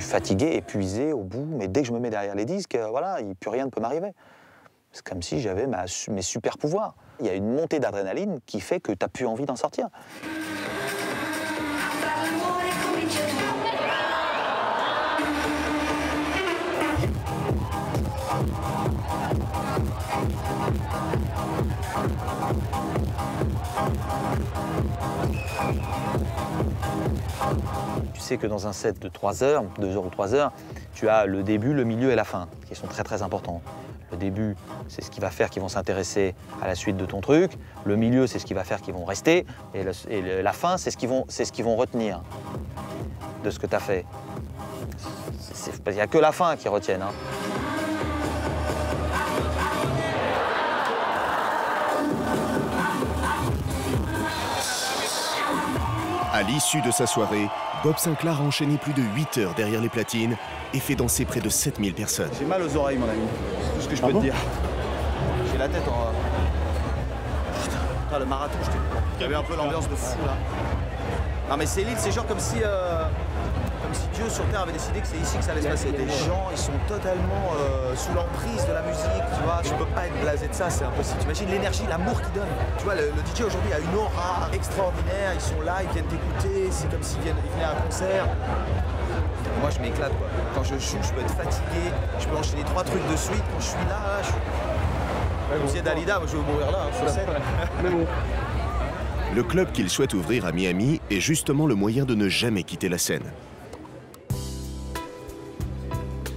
Fatigué, épuisé, au bout, mais dès que je me mets derrière les disques, voilà, plus rien ne peut m'arriver. C'est comme si j'avais mes super pouvoirs. Il y a une montée d'adrénaline qui fait que tu n'as plus envie d'en sortir. Tu sais que dans un set de 3 heures, 2 heures ou 3 heures, tu as le début, le milieu et la fin, qui sont très importants. Le début, c'est ce qui va faire qu'ils vont s'intéresser à la suite de ton truc. Le milieu, c'est ce qui va faire qu'ils vont rester. Et la fin, c'est ce qu'ils vont retenir de ce que tu as fait. Il n'y a que la fin qui retiennent. Hein. À l'issue de sa soirée, Bob Sinclar a enchaîné plus de 8 heures derrière les platines et fait danser près de 7000 personnes. J'ai mal aux oreilles, mon ami. C'est tout ce que je peux te dire. J'ai la tête en... Putain, le marathon, je te dis. Il y avait un peu l'ambiance de fou, là. Non, mais c'est l'île, c'est genre comme si Dieu sur Terre avait décidé que c'est ici que ça allait se passer. Les gens, ils sont totalement sous l'emprise de la musique, tu vois. Tu peux pas être blasé de ça, c'est impossible. T'imagines l'énergie, l'amour qu'il donne. Tu vois, le DJ aujourd'hui a une aura extraordinaire. Ils sont là, ils viennent t'écouter. C'est comme s'ils venaient à un concert. Moi, je m'éclate, quoi. Quand je joue, je peux être fatigué. Je peux enchaîner 3 trucs de suite. Quand je suis là, je suis... Comme si Dalida, moi je veux mourir là, sur scène. Mais bon. Le club qu'il souhaite ouvrir à Miami est justement le moyen de ne jamais quitter la scène.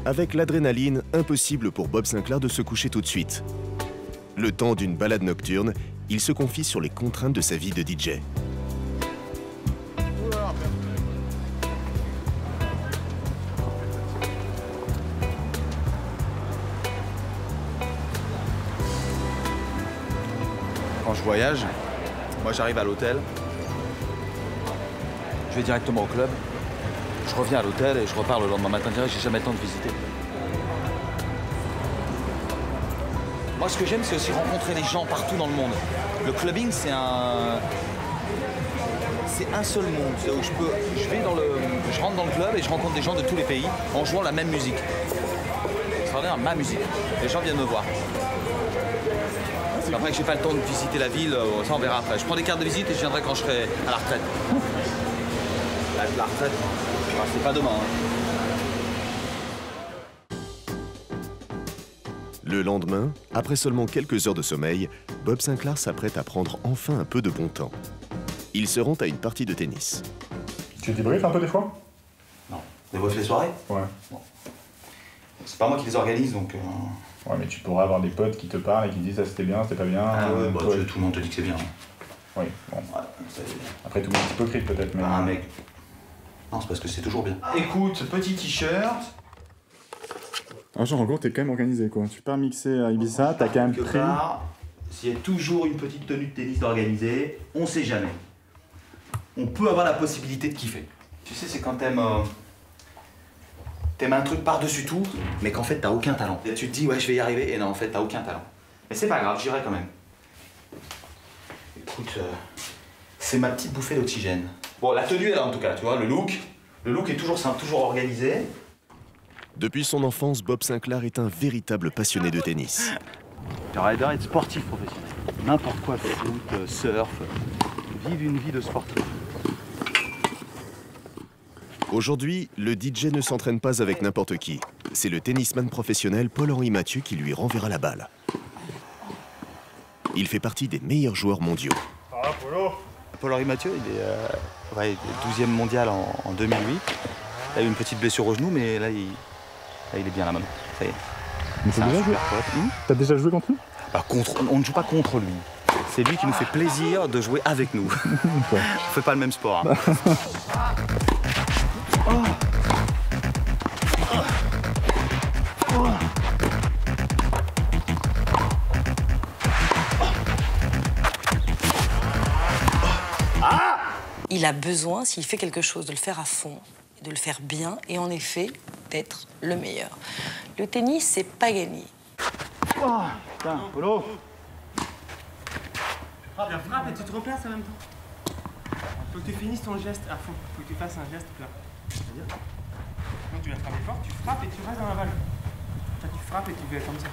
Avec l'adrénaline, impossible pour Bob Sinclar de se coucher tout de suite. Le temps d'une balade nocturne, il se confie sur les contraintes de sa vie de DJ. Quand je voyage, moi j'arrive à l'hôtel, je vais directement au club, je reviens à l'hôtel et je repars le lendemain matin direct, j'ai jamais le temps de visiter. Moi ce que j'aime c'est aussi rencontrer les gens partout dans le monde. Le clubbing c'est un seul monde, c'est où je rentre dans le club et je rencontre des gens de tous les pays en jouant la même musique. C'est ma musique, les gens viennent me voir. Après que j'ai pas le temps de visiter la ville, ça on verra après. Je prends des cartes de visite et je viendrai quand je serai à la retraite. La retraite, c'est pas demain. Hein. Le lendemain, après seulement quelques heures de sommeil, Bob Sinclar s'apprête à prendre enfin un peu de bon temps. Il se rend à une partie de tennis. Tu débriefes un peu des fois? Non. Débriefes les soirées? Ouais. Bon. C'est pas moi qui les organise donc... Ouais, mais tu pourrais avoir des potes qui te parlent et qui disent ça c'était bien, c'était pas bien. Ah ouais, bah, tout le monde te dit que c'est bien. Oui, bon. Ouais, après tout le monde est hypocrite peut-être, mais... Un mec... Non, c'est parce que c'est toujours bien. Écoute, petit t-shirt... Ah, genre en gros t'es quand même organisé quoi. Tu pars mixer à Ibiza, t'as quand même pris... S'il y a toujours une petite tenue de tennis d'organiser, on sait jamais. On peut avoir la possibilité de kiffer. Tu sais, c'est quand t'aimes un truc par-dessus tout, mais qu'en fait t'as aucun talent. Et tu te dis ouais je vais y arriver, et non en fait t'as aucun talent. Mais c'est pas grave, j'irai quand même. Écoute, c'est ma petite bouffée d'oxygène. Bon, la tenue est là en tout cas, tu vois, le look est toujours simple, toujours organisé. Depuis son enfance, Bob Sinclar est un véritable passionné de tennis. J'aimerais bien être sportif professionnel. N'importe quoi, foot, surf, vivre une vie de sportif. Aujourd'hui, le DJ ne s'entraîne pas avec n'importe qui. C'est le tennisman professionnel Paul-Henri Mathieu qui lui renverra la balle. Il fait partie des meilleurs joueurs mondiaux. Ah, Paul-Henri Mathieu, il est 12e mondial en 2008. Il a eu une petite blessure au genou, mais là, il est bien là maintenant. Ça y est. Mais t'as déjà joué T'as déjà joué contre lui? Bah, on ne joue pas contre lui. C'est lui qui nous fait plaisir de jouer avec nous. On fait pas le même sport. Hein. Il a besoin, s'il fait quelque chose, de le faire à fond, de le faire bien et en effet d'être le meilleur. Le tennis, c'est pas gagné. Oh, putain, Polo. Frappe et tu te replaces en même temps. Faut que tu finisses ton geste à fond. Faut que tu fasses un geste plat. C'est-à-dire, quand tu vas frapper fort, tu frappes et tu restes dans la balle. Enfin, tu frappes et tu fais comme ça.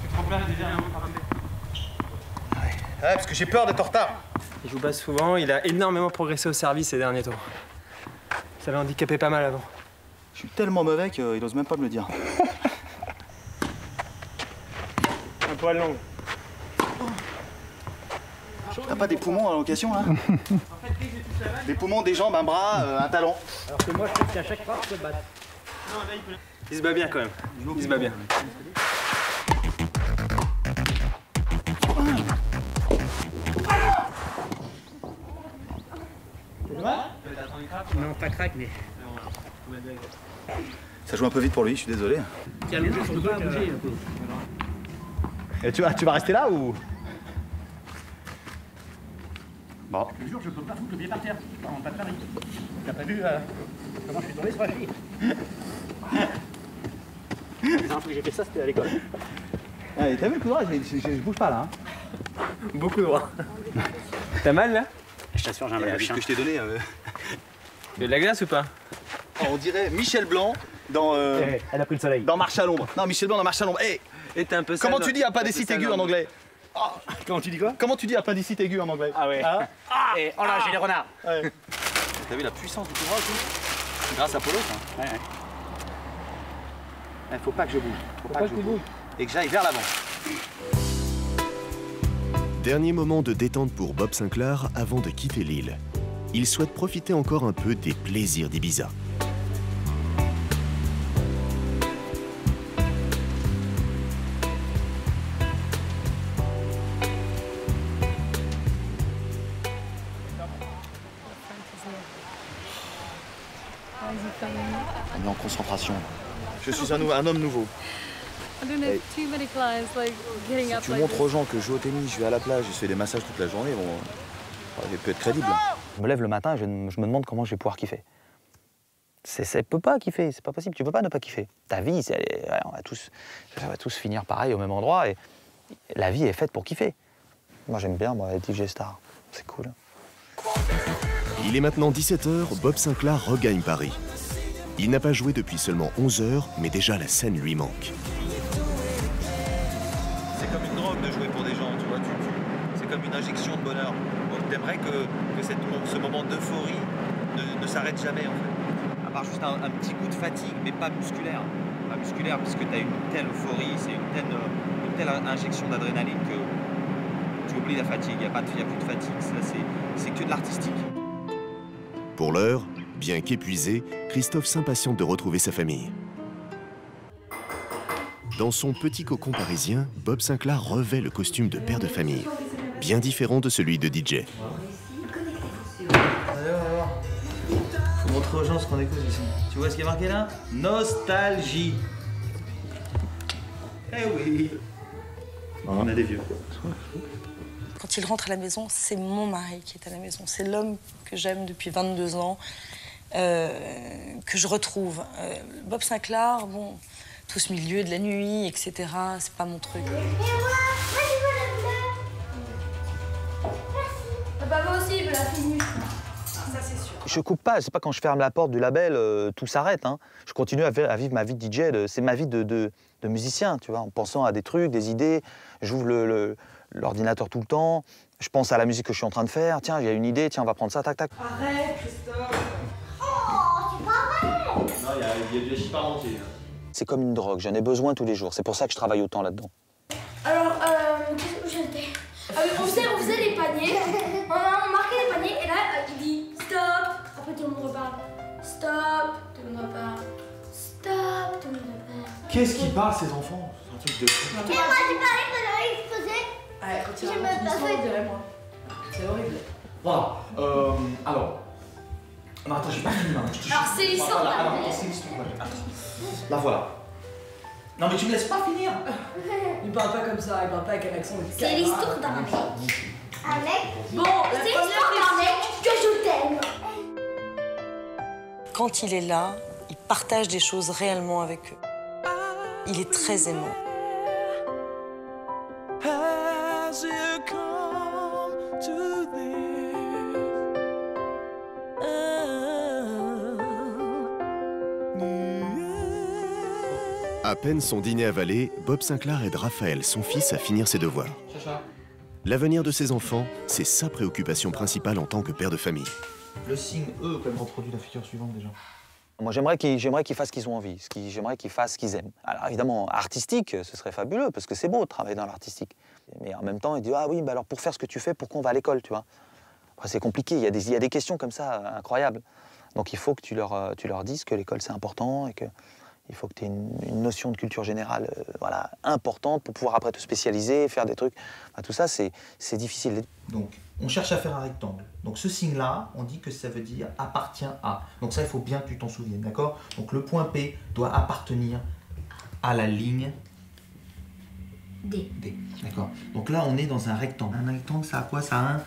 Tu te replaces déjà un peu par Ouais, parce que j'ai peur d'être en retard. Il joue pas souvent, il a énormément progressé au service ces derniers tours. Ça l'a handicapé pas mal avant. Je suis tellement mauvais qu'il ose même pas me le dire. Un poil long. T'as pas des poumons à location, là? Des poumons, des jambes, un bras, un talon. Alors que moi, je trouve qu'à chaque fois, je peux battre. Il se bat bien quand même. Il se bat bien. Non, pas craque, mais. Ça joue un peu vite pour lui, je suis désolé. Tiens, le jeu, je peux pas bouger un peu. Et tu vas rester là ou? Bon. Le jour, je peux pas foutre le pied par terre. Non, pas de Paris. T'as pas vu comment je suis tombé sur la cheville? Non, j'ai fait ça, c'était à l'école. Ah, t'as vu le coup droit? Je bouge pas là. Hein. Beaucoup droit. T'as mal là? Je t'assure, j'ai un mal. Ce que je t'ai donné. De la glace ou pas? On dirait Michel Blanc dans. Elle a pris le soleil. Dans Marche à l'ombre. Non, Michel Blanc dans Marche à l'ombre. Hey, et t'es un peu. Comment tu dis appendicite aigu en anglais? Oh. Comment tu dis quoi? Comment tu dis appendicite aigu en anglais? Ah ouais. Hein? Et oh là, j'ai les renards. Ouais. T'as vu la puissance du coup droit aussi? Grâce à Polo, ça. Ouais. Faut pas que je bouge. Faut pas que je bouge. Et que j'aille vers l'avant. Dernier moment de détente pour Bob Sinclair avant de quitter l'île. Il souhaite profiter encore un peu des plaisirs d'Ibiza. On est en concentration. Je suis un homme nouveau. Hey. Si tu montres aux gens que je joue au tennis, je vais à la plage, je fais des massages toute la journée, bon, ça peut être crédible. Je me lève le matin et je me demande comment je vais pouvoir kiffer. Ça peut pas kiffer, c'est pas possible, tu peux pas ne pas kiffer. Ta vie, on va tous finir pareil au même endroit et la vie est faite pour kiffer. Moi j'aime bien, moi, les DJ Stars, c'est cool. Il est maintenant 17 h, Bob Sinclair regagne Paris. Il n'a pas joué depuis seulement 11 heures, mais déjà la scène lui manque. C'est comme une drogue de jouer pour des gens, tu vois. C'est comme une injection de bonheur. Donc t'aimerais que ce moment d'euphorie ne s'arrête jamais, en fait. À part juste un petit coup de fatigue, mais pas musculaire. Pas musculaire, parce que t'as une telle euphorie, c'est une telle injection d'adrénaline que tu oublies la fatigue. Il n'y a plus de fatigue. C'est que de l'artistique. Pour l'heure, bien qu'épuisé, Christophe s'impatiente de retrouver sa famille. Dans son petit cocon parisien, Bob Sinclair revêt le costume de père de famille, bien différent de celui de DJ. Alors. Faut montrer aux gens ce qu'on écoute ici. Tu vois ce qui est marqué là? Nostalgie. Eh oui. On a des vieux. Quand il rentre à la maison, c'est mon mari qui est à la maison. C'est l'homme que j'aime depuis 22 ans, que je retrouve. Bob Sinclair, bon, tout ce milieu de la nuit, etc., c'est pas mon truc. Papa aussi, il veut la fine. Ça, c'est sûr. Je coupe pas, c'est pas quand je ferme la porte du label, tout s'arrête. Hein. Je continue à vivre ma vie de DJ, c'est ma vie de musicien, tu vois, en pensant à des trucs, des idées. J'ouvre l'ordinateur tout le temps, je pense à la musique que je suis en train de faire. Tiens, il y a une idée, tiens, on va prendre ça, tac, tac. Arrête, Christophe. Oh, c'est pas vrai. Non, il y a du chipamentier. C'est comme une drogue, j'en ai besoin tous les jours. C'est pour ça que je travaille autant là-dedans. Alors, qu'est-ce que j'étais? On faisait les paniers, on marquait les paniers, et là, il dit stop. Après, tout le monde reparle. Stop, tout le monde reparle. Stop, tout le monde reparle. Qu'est-ce qui parle, ces enfants? C'est un truc de fou. Et moi, j'ai parlé pendant l'exposé. Ouais, quand il Je a me une histoire, passais. on dirait moi. C'est horrible. Voilà. Alors. Non, attends, j'ai pas fini, maman. Alors, c'est l'histoire de la Alors, vie. c'est l'histoire de la vie. Attends. Là, voilà. Non, mais tu me laisses pas finir. Il parle pas comme ça, il parle pas avec un accent. C'est l'histoire d'un mec. Un mec. Bon, c'est l'histoire d'un mec que je t'aime. Quand il est là, il partage des choses réellement avec eux. Il est très aimant. À peine son dîner avalé, Bob Sinclair aide Raphaël, son fils, à finir ses devoirs. L'avenir de ses enfants, c'est sa préoccupation principale en tant que père de famille. Le signe E, quand même, reproduit la figure suivante déjà. Moi, j'aimerais qu'ils fassent ce qu'ils ont envie, j'aimerais qu'ils fassent ce qu'ils aiment. Alors évidemment, artistique, ce serait fabuleux, parce que c'est beau de travailler dans l'artistique. Mais en même temps, il dit, ah oui, bah alors pour faire ce que tu fais, pourquoi on va à l'école, tu vois? Après, c'est compliqué, il y a des questions comme ça, incroyables. Donc il faut que tu leur dises que l'école, c'est important, et qu'il faut que tu aies une notion de culture générale voilà, importante pour pouvoir après te spécialiser, faire des trucs. Enfin, tout ça, c'est difficile. Donc, on cherche à faire un rectangle. Donc ce signe-là, on dit que ça veut dire appartient à. Donc ça, il faut bien que tu t'en souviennes, d'accord? Donc le point P doit appartenir à la ligne D. D'accord. Donc là, on est dans un rectangle. Un rectangle, ça a quoi? Ça a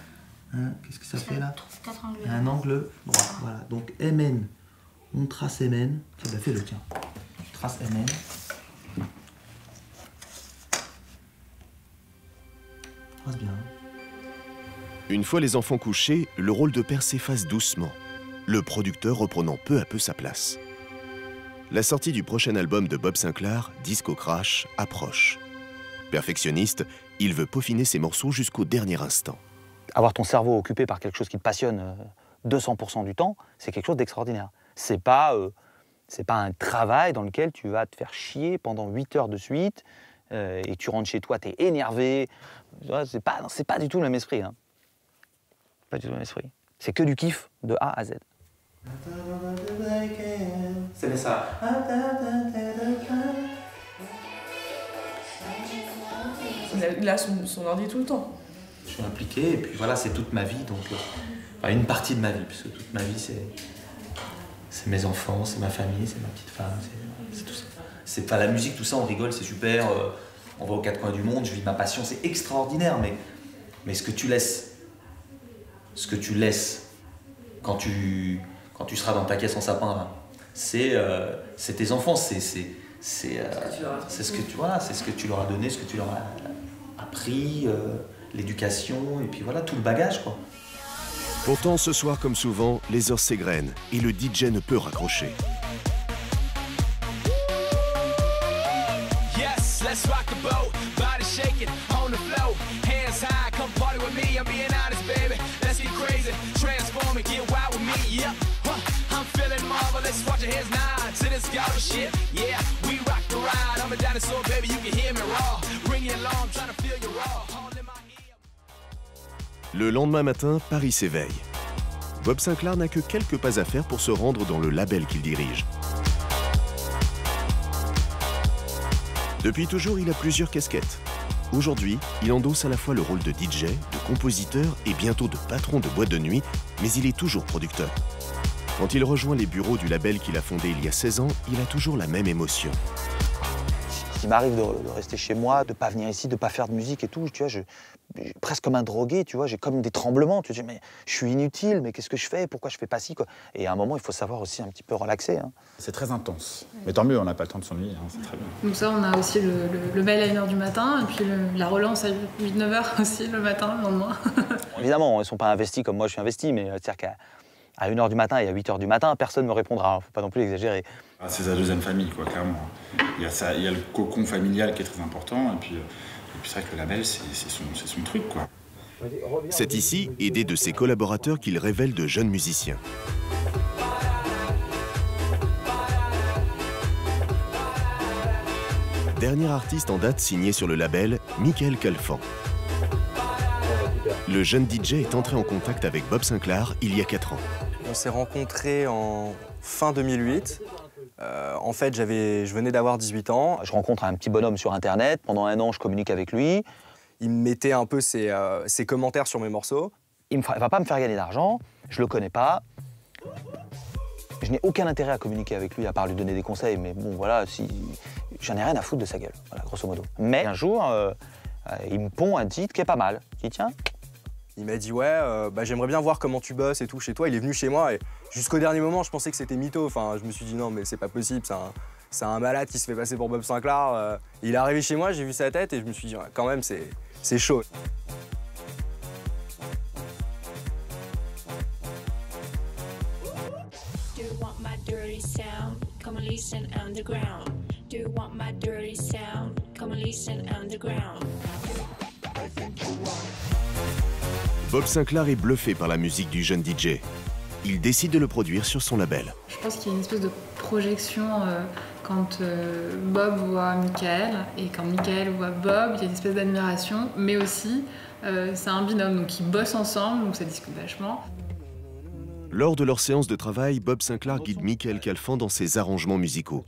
qu'est-ce que ça fait là? Un angle droit. Voilà. Donc MN, on trace MN. Ça doit faire le tien. Tu traces MN. Trace bien. Une fois les enfants couchés, le rôle de père s'efface doucement, le producteur reprenant peu à peu sa place. La sortie du prochain album de Bob Sinclair, Disco Crash, approche. Perfectionniste, il veut peaufiner ses morceaux jusqu'au dernier instant. Avoir ton cerveau occupé par quelque chose qui te passionne 200% du temps, c'est quelque chose d'extraordinaire. C'est pas un travail dans lequel tu vas te faire chier pendant 8 heures de suite et tu rentres chez toi, t'es énervé. C'est pas du tout le même esprit. Hein. Pas du tout le même esprit. C'est que du kiff de A à Z. C'est bien ça. Il a son ordi tout le temps. Je suis impliqué et puis voilà, c'est toute ma vie, donc une partie de ma vie, puisque toute ma vie c'est mes enfants, c'est ma famille, c'est ma petite femme, c'est tout ça. C'est pas la musique, tout ça, on rigole, c'est super, on va aux quatre coins du monde, je vis ma passion, c'est extraordinaire, mais ce que tu laisses quand tu seras dans ta caisse en sapin, c'est tes enfants, c'est ce que tu leur as donné, ce que tu leur as appris, l'éducation, et puis voilà, tout le bagage, quoi. Pourtant, ce soir, comme souvent, les heures s'égrènent et le DJ ne peut raccrocher. Yes, let's rock the boat, body shaking on the floor, hands high, come party with me, I'm being honest, baby. Let's get crazy, transform and get wild with me, yeah. I'm feeling marvelous, watch your hands nod to this gaudy shit, yeah. We rock the ride, I'm a dinosaur, baby, you can hear me raw. Bring it along, trying to feel you raw. Le lendemain matin, Paris s'éveille. Bob Sinclair n'a que quelques pas à faire pour se rendre dans le label qu'il dirige. Depuis toujours, il a plusieurs casquettes. Aujourd'hui, il endosse à la fois le rôle de DJ, de compositeur et bientôt de patron de boîte de nuit, mais il est toujours producteur. Quand il rejoint les bureaux du label qu'il a fondé il y a 16 ans, il a toujours la même émotion. Il m'arrive de rester chez moi, de ne pas venir ici, de ne pas faire de musique et tout, tu vois, presque comme un drogué, tu vois, j'ai comme des tremblements, tu dis, mais je suis inutile, mais qu'est-ce que je fais, pourquoi je fais pas ci, quoi. Et à un moment, il faut savoir aussi un petit peu relaxer. Hein. C'est très intense, mais tant mieux, on n'a pas le temps de s'ennuyer, hein, c'est très bien. Donc ça, on a aussi le mail à 1h du matin, et puis la relance à 8-9h aussi le matin, le lendemain. Évidemment, ils ne sont pas investis comme moi je suis investi, mais c'est-à-dire qu'à 1h du matin et à 8h du matin, personne ne me répondra, il ne faut pas non plus exagérer. Ah, c'est sa deuxième famille, quoi, clairement. Il y a le cocon familial qui est très important, et puis c'est vrai que le label, c'est son truc, quoi. C'est ici, aidé de ses collaborateurs, qu'il révèle de jeunes musiciens. Dernier artiste en date signé sur le label, Michael Calfan. Le jeune DJ est entré en contact avec Bob Sinclair il y a 4 ans. On s'est rencontrés en fin 2008. En fait, je venais d'avoir 18 ans. Je rencontre un petit bonhomme sur Internet. Pendant 1 an, je communique avec lui. Il me mettait un peu ses commentaires sur mes morceaux. Il ne va pas me faire gagner d'argent. Je le connais pas. Je n'ai aucun intérêt à communiquer avec lui, à part lui donner des conseils. Mais bon, voilà, j'en ai rien à foutre de sa gueule, voilà, grosso modo. Mais un jour, il me pond un titre qui est pas mal. Je dis, tiens. Il m'a dit, ouais, j'aimerais bien voir comment tu bosses et tout chez toi. Il est venu chez moi et jusqu'au dernier moment, je pensais que c'était mytho. Enfin, je me suis dit, non, mais c'est pas possible, c'est un malade qui se fait passer pour Bob Sinclair. Il est arrivé chez moi, j'ai vu sa tête et je me suis dit, ouais, quand même, c'est chaud. Do you want my dirty sound? Come and listen underground. Do you want my dirty sound? Come and listen underground. Bob Sinclair est bluffé par la musique du jeune DJ. il décide de le produire sur son label. Je pense qu'il y a une espèce de projection quand Bob voit Michael et quand Michael voit Bob, il y a une espèce d'admiration, mais aussi c'est un binôme, donc ils bossent ensemble, donc ça discute vachement. Lors de leur séance de travail, Bob Sinclair guide Michael Calfan dans ses arrangements musicaux.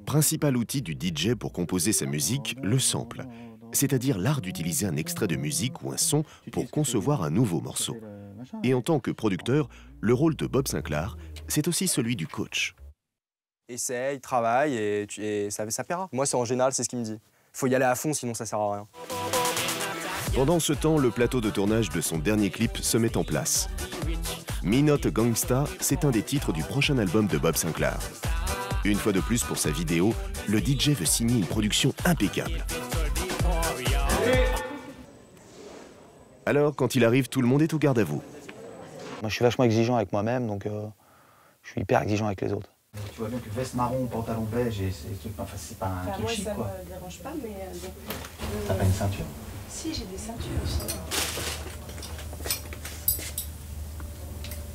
Principal outil du DJ pour composer sa musique, le sample, c'est-à-dire l'art d'utiliser un extrait de musique ou un son pour concevoir un nouveau morceau. Et en tant que producteur, le rôle de Bob Sinclair, c'est aussi celui du coach. Essaye, travaille et ça paiera. Moi, en général, c'est ce qu'il me dit. Il faut y aller à fond, sinon ça sert à rien. Pendant ce temps, le plateau de tournage de son dernier clip se met en place. Me Not a Gangsta, c'est un des titres du prochain album de Bob Sinclair. Une fois de plus pour sa vidéo, le DJ veut signer une production impeccable. Alors, quand il arrive, tout le monde est au garde à vous. Moi, je suis vachement exigeant avec moi-même, donc je suis hyper exigeant avec les autres. Tu vois bien que veste marron, pantalon beige, c'est pas un truc chic, quoi. Moi, ça me dérange pas, mais... T'as pas une ceinture? Si, j'ai des ceintures aussi.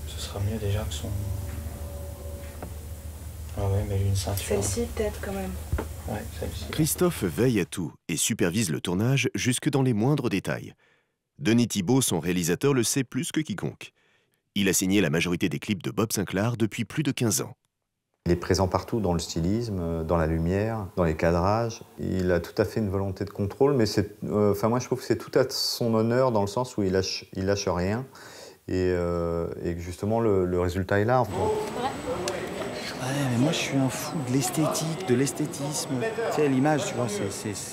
Ce sera mieux déjà que son... Ah ouais, mais une ceinture. Celle-ci, peut-être, quand même. Ouais, celle-ci. Christophe veille à tout et supervise le tournage jusque dans les moindres détails. Denis Thibault, son réalisateur, le sait plus que quiconque. Il a signé la majorité des clips de Bob Sinclair depuis plus de 15 ans. Il est présent partout, dans le stylisme, dans la lumière, dans les cadrages. Il a tout à fait une volonté de contrôle, mais moi je trouve que c'est tout à son honneur dans le sens où il lâche rien. Et que justement le résultat est là. Ouais, mais moi je suis un fou de l'esthétique, de l'esthétisme. Tu sais, l'image, tu vois, c'est ce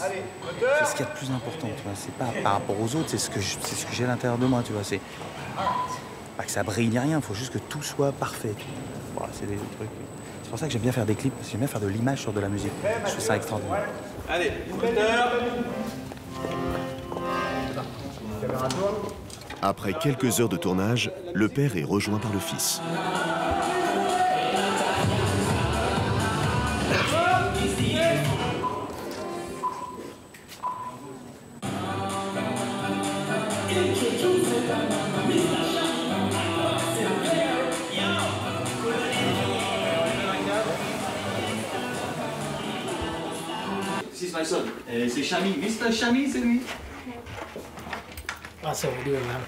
qu'il y a de plus important. Tu vois, c'est pas par rapport aux autres, c'est ce que j'ai à l'intérieur de moi. Tu vois, c'est pas que ça brille ni rien. Il faut juste que tout soit parfait. Voilà, c'est des trucs. C'est pour ça que j'aime bien faire des clips, parce que j'aime bien faire de l'image sur de la musique. Je trouve ça extraordinaire. Allez, scooter. Après quelques heures de tournage, le père est rejoint par le fils. C'est Chami, Mr. Chami, c'est lui. Ah, ça veut dire, hein.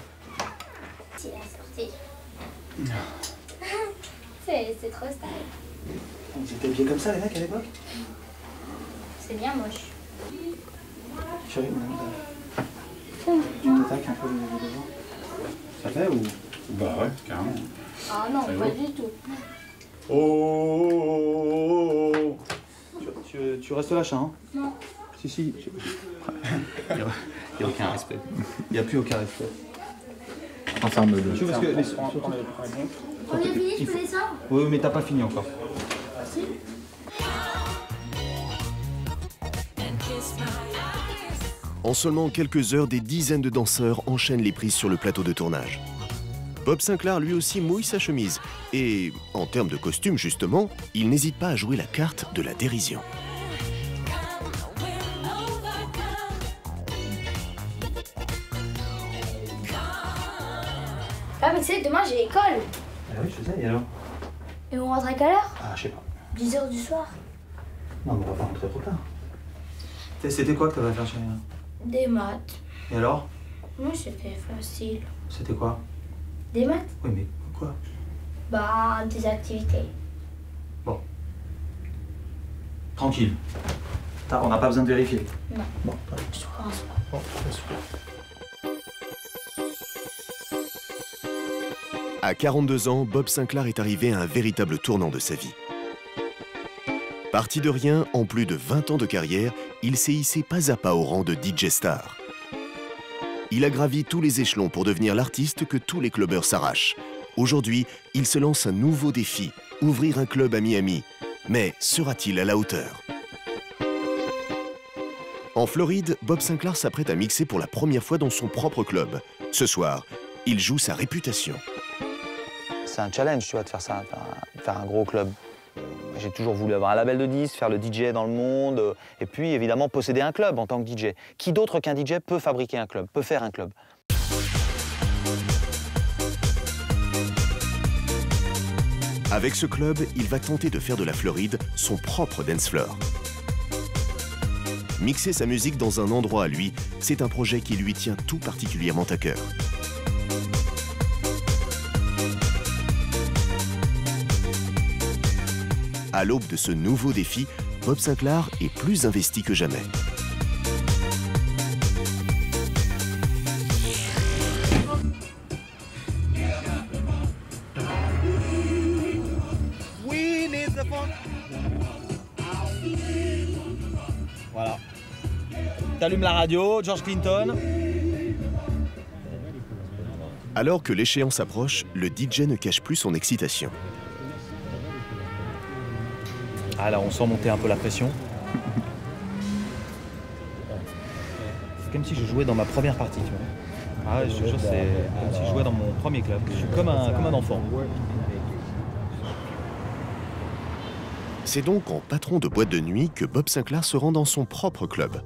C'est la sortie. C'est trop style. Ils étaient habillés comme ça, les mecs, à l'époque? C'est bien moche. Chérie, tu t'attaques un peu devant. Ça fait ou? Bah ouais, carrément. Ah non, pas du tout. Oh. Tu restes lâche, hein? Non. Si. Il n'y a aucun respect. Il n'y a plus aucun respect. Enferme-le. Tu veux que les On est fini, je peux descendre? Oui, mais t'as pas fini encore. Si. En seulement quelques heures, des dizaines de danseurs enchaînent les prises sur le plateau de tournage. Bob Sinclair lui aussi mouille sa chemise. Et, en termes de costume justement, il n'hésite pas à jouer la carte de la dérision. Ah mais tu sais, demain j'ai école. Ah oui, je sais, et alors? Et on rentre à quelle heure? Ah, je sais pas. 10h du soir. Non, mais on va pas rentrer trop tard. C'était quoi que t'avais à faire, chérie? Des maths. Et alors? Oui, c'était facile. C'était quoi? Des maths? Oui, mais quoi? Bah, des activités. Bon. Tranquille. On n'a pas besoin de vérifier. Non. Bon, Je pense pas. bon, bien sûr. À 42 ans, Bob Sinclair est arrivé à un véritable tournant de sa vie. Parti de rien, en plus de 20 ans de carrière, il s'est hissé pas à pas au rang de DJ star. Il a gravi tous les échelons pour devenir l'artiste que tous les clubbers s'arrachent. Aujourd'hui, il se lance un nouveau défi, ouvrir un club à Miami. Mais sera-t-il à la hauteur? En Floride, Bob Sinclair s'apprête à mixer pour la première fois dans son propre club. Ce soir, il joue sa réputation. C'est un challenge, tu vois, de faire ça, faire un gros club. J'ai toujours voulu avoir un label de disques, faire le DJ dans le monde, et puis évidemment posséder un club en tant que DJ. Qui d'autre qu'un DJ peut fabriquer un club, peut faire un club? Avec ce club, il va tenter de faire de la Floride son propre dance floor. Mixer sa musique dans un endroit à lui, c'est un projet qui lui tient tout particulièrement à cœur. À l'aube de ce nouveau défi, Bob Sinclair est plus investi que jamais. Voilà. T'allumes la radio, George Clinton. Alors que l'échéance approche, le DJ ne cache plus son excitation. Ah là, on sent monter un peu la pression. C'est comme si je jouais dans ma première partie, tu vois. Ah ouais, je te jure, c'est comme si je jouais dans mon premier club. Je suis comme un enfant. C'est donc en patron de boîte de nuit que Bob Sinclair se rend dans son propre club.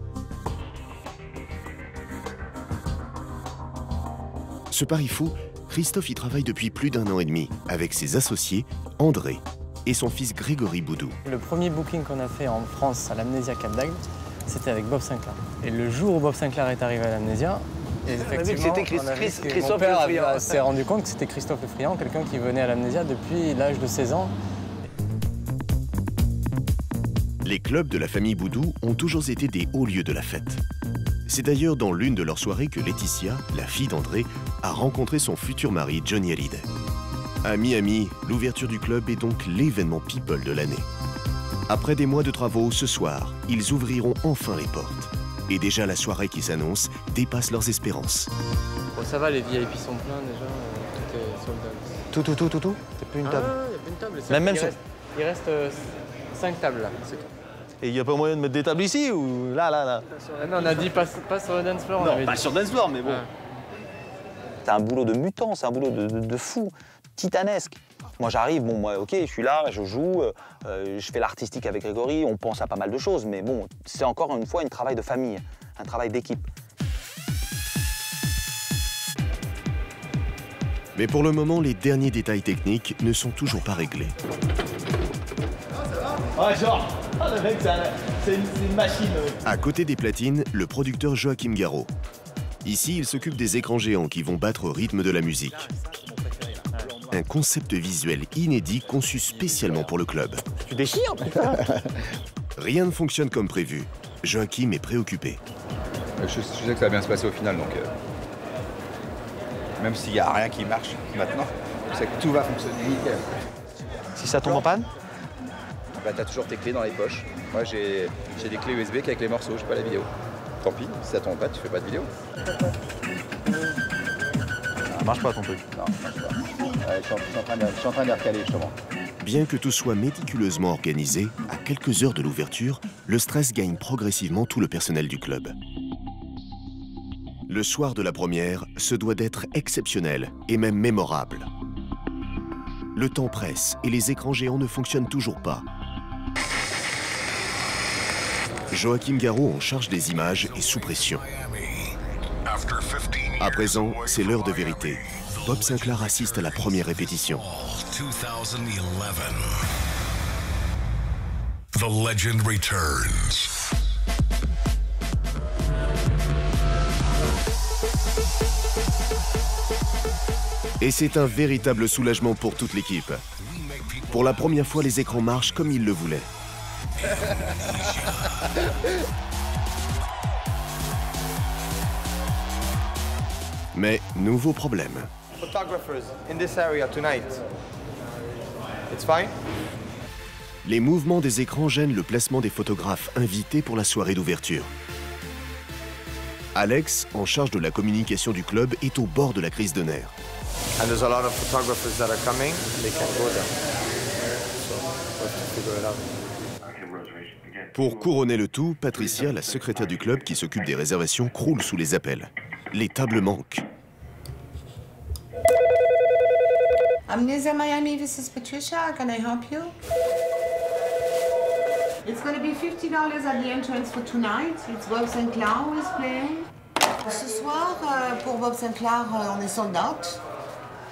Ce pari fou, Christophe y travaille depuis plus d'1 an et demi avec ses associés André et son fils Grégory Boudou. Le premier booking qu'on a fait en France à l'Amnésia Cap d'Agde, c'était avec Bob Sinclair. Et le jour où Bob Sinclair est arrivé à l'Amnésia, Christophe mon père Le Friand. s'est rendu compte que c'était Christophe Le Friand, quelqu'un qui venait à l'Amnésia depuis l'âge de 16 ans. Les clubs de la famille Boudou ont toujours été des hauts lieux de la fête. C'est d'ailleurs dans l'une de leurs soirées que Laetitia, la fille d'André, a rencontré son futur mari Johnny Hallyday. À Miami, l'ouverture du club est donc l'événement people de l'année. Après des mois de travaux, ce soir, ils ouvriront enfin les portes. Et déjà la soirée qui s'annonce dépasse leurs espérances. Bon, ça va, les VIP sont pleins déjà, tout est sold out. Tout c'est plus une table. Ah, il n'y a plus une table. Même Il reste 5 tables là, c'est tout. Et il n'y a pas moyen de mettre des tables ici ou là Non, on a dit pas sur le dance floor. Non, pas sur le dance floor, mais bon. Ouais. C'est un boulot de mutant, c'est un boulot de fou, titanesque. Moi j'arrive, bon moi ok, je suis là, je joue, je fais l'artistique avec Grégory, on pense à pas mal de choses, mais bon, c'est encore une fois un travail de famille, un travail d'équipe. Mais pour le moment, les derniers détails techniques ne sont toujours pas réglés. Ouais, genre, le mec, c'est une machine. À côté des platines, le producteur Joachim Garraud. Ici, il s'occupe des écrans géants qui vont battre au rythme de la musique. Un concept visuel inédit conçu spécialement pour le club. Tu déchires, putain. Rien ne fonctionne comme prévu. Joachim est préoccupé. Je sais que ça va bien se passer au final, donc même s'il n'y a rien qui marche maintenant, je sais que tout va fonctionner nickel. Si ça tombe en panne? Bah, t'as toujours tes clés dans les poches. Moi, j'ai des clés USB qu'avec les morceaux, j'ai pas la vidéo. Tant pis, si ça tombe pas, tu fais pas de vidéo. Ça marche pas ton truc. Non, ça marche pas. Ouais, je suis en train de les recaler, justement. Bien que tout soit méticuleusement organisé, à quelques heures de l'ouverture, le stress gagne progressivement tout le personnel du club. Le soir de la première se doit d'être exceptionnel et même mémorable. Le temps presse et les écrans géants ne fonctionnent toujours pas. Joachim Garraud, en charge des images, est sous pression. À présent, c'est l'heure de vérité. Bob Sinclair assiste à la première répétition. 2011. The legend returns. Et c'est un véritable soulagement pour toute l'équipe. Pour la première fois, les écrans marchent comme ils le voulaient. Mais nouveau problème. Photographers in this area tonight. It's fine. Les mouvements des écrans gênent le placement des photographes invités pour la soirée d'ouverture. Alex, en charge de la communication du club, est au bord de la crise de nerfs. And there's a lot of photographers that are coming. They can't go there. So we have to figure it out. Pour couronner le tout, Patricia, la secrétaire du club qui s'occupe des réservations, croule sous les appels. Les tables manquent. Amnesia Miami, this is Patricia. Can I help you? It's going to be $50 at the entrance for tonight. It's Bob Sinclair who is playing. Ce soir, pour Bob Sinclair, on est sold out.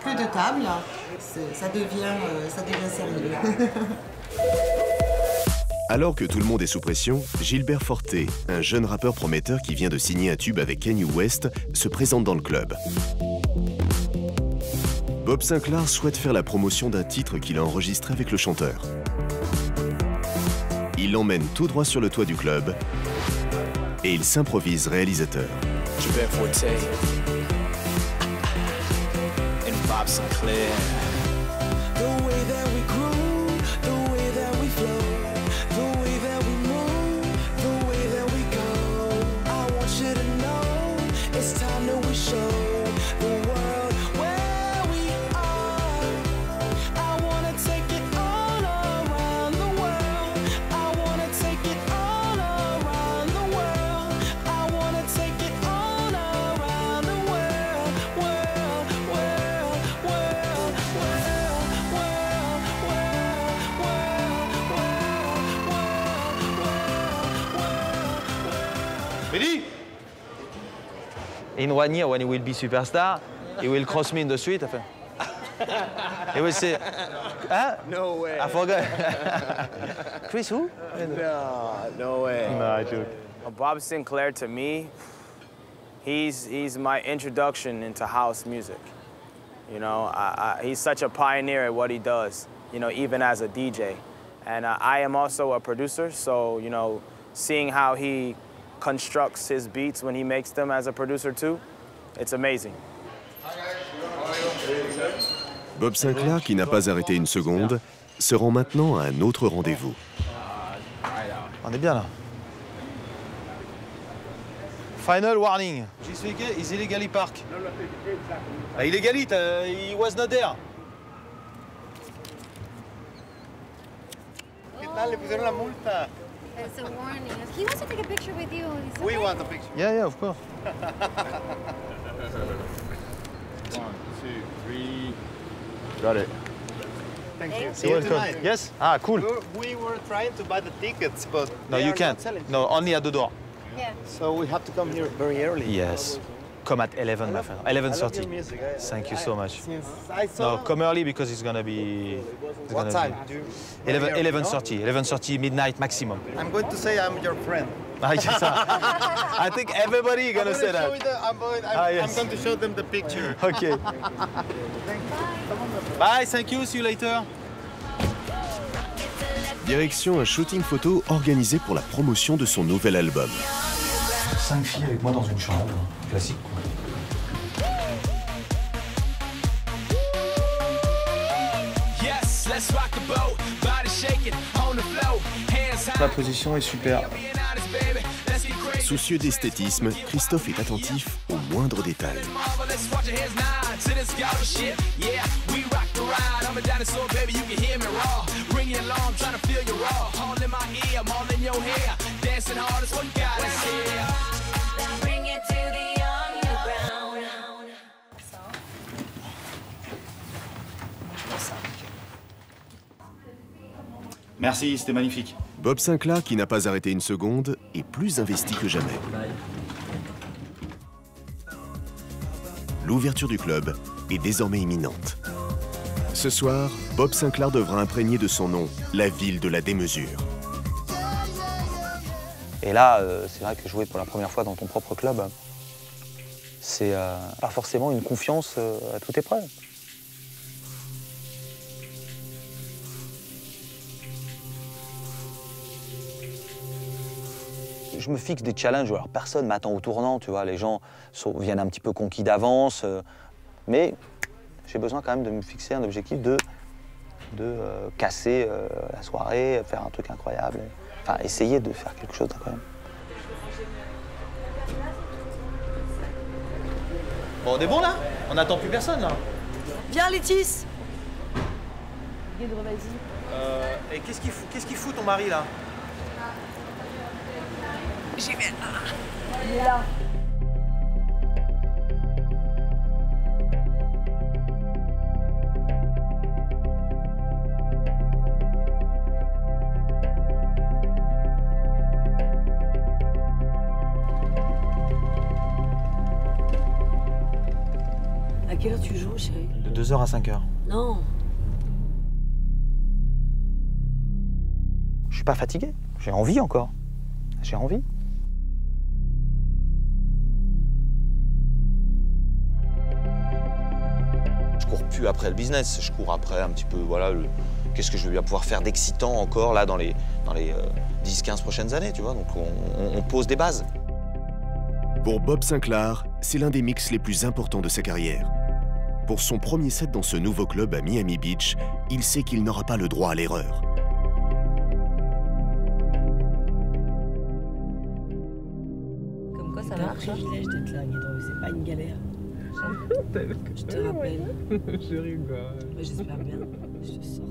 que de table, ça devient sérieux. Alors que tout le monde est sous pression, Gilbert Forté, un jeune rappeur prometteur qui vient de signer un tube avec Kanye West, se présente dans le club. Bob Sinclar souhaite faire la promotion d'un titre qu'il a enregistré avec le chanteur. Il l'emmène tout droit sur le toit du club et il s'improvise réalisateur. Gilbert Forté and Bob Sinclar. The way that we grew, the way that we flow, the way that we move, the way that we go. I want you to know it's time that we show the world where we are. I wanna take it all around the world. I wanna take it all around the world. I wanna take it all around the world, world, world, world, world, world, world, world, world, world. Ready? In 1 year, when he will be superstar, he will cross me in the street. He will say, huh? No way. I forgot. Chris who? No way. No, I joke. Bob Sinclar, to me, he's my introduction into house music. You know, he's such a pioneer at what he does, you know, even as a DJ. And I am also a producer, so, you know, seeing how he constructs his beats when he makes them as a producer too, it's amazing. Bob Sinclar, qui n'a pas arrêté une seconde, se rend maintenant à un autre rendez-vous. On est bien là. Final warning. Is illegally park. Illegally, he was not there. ¿Qué tal? Le pusieron la multa. It's a warning. He wants to take a picture with you. We want a picture. Yeah, of course. 1, 2, 3. Got it. Thank you. See you welcome. Yes? Ah, cool. We were trying to buy the tickets, but No, they you are can't. not selling. No, only at the door. Yeah. So we have to come here very early. Yes. Come at 11, my friend. 11:30. Thank you so much. No, come early because it's gonna be. What time? 11:30. 11:30 midnight maximum. I'm going to say I'm your friend. Yes, I think everybody is gonna say that. I'm going to show them the picture. Okay. Bye, thank you, see you later. Direction un shooting photo organisé pour la promotion de son nouvel album. 5 filles avec moi dans une chambre, classique quoi. Yes, let's rock the boat. Body shaking on the floor. Hands high. La position est super. Soucieux d'esthétisme, Christophe est attentif aux moindres détails. Let's watch your hands nod to this gaudy shit. Yeah, we rock the ride. I'm a dinosaur, baby, you can hear me raw. Bring it along, trying to feel you raw. All in my ear, I'm all in your hair. Dancing hard is what got us here. Bring it to the underground. Merci, c'était magnifique. Bob Sinclar, qui n'a pas arrêté une seconde, est plus investi que jamais. L'ouverture du club est désormais imminente. Ce soir, Bob Sinclar devra imprégner de son nom la ville de la démesure. Et là, c'est vrai que jouer pour la première fois dans ton propre club, c'est pas forcément une confiance à toute épreuve. Je me fixe des challenges, alors personne m'attend au tournant, tu vois, les gens viennent un petit peu conquis d'avance, mais j'ai besoin quand même de me fixer un objectif de casser la soirée, faire un truc incroyable, enfin essayer de faire quelque chose d'incroyable. Bon, on est bon là? On n'attend plus personne là. Viens, Létis. Guédre, vas-y. Et qu'est-ce qu'il fout ton mari là? J'y vais. Il est là. À quelle heure tu joues, chérie? De 2h à 5h. Non. Je suis pas fatigué. J'ai envie encore. J'ai envie. Je cours plus après le business. Je cours après un petit peu, voilà, qu'est-ce que je vais bien pouvoir faire d'excitant encore là dans les 10-15 prochaines années, tu vois. Donc on pose des bases. Pour Bob Sinclair, c'est l'un des mix les plus importants de sa carrière. Pour son premier set dans ce nouveau club à Miami Beach, il sait qu'il n'aura pas le droit à l'erreur. Comme quoi ça marche. C'est un privilège d'être là, Guédro, c'est pas une galère. Je te rappelle. Je rigole. J'espère bien. Je te sors.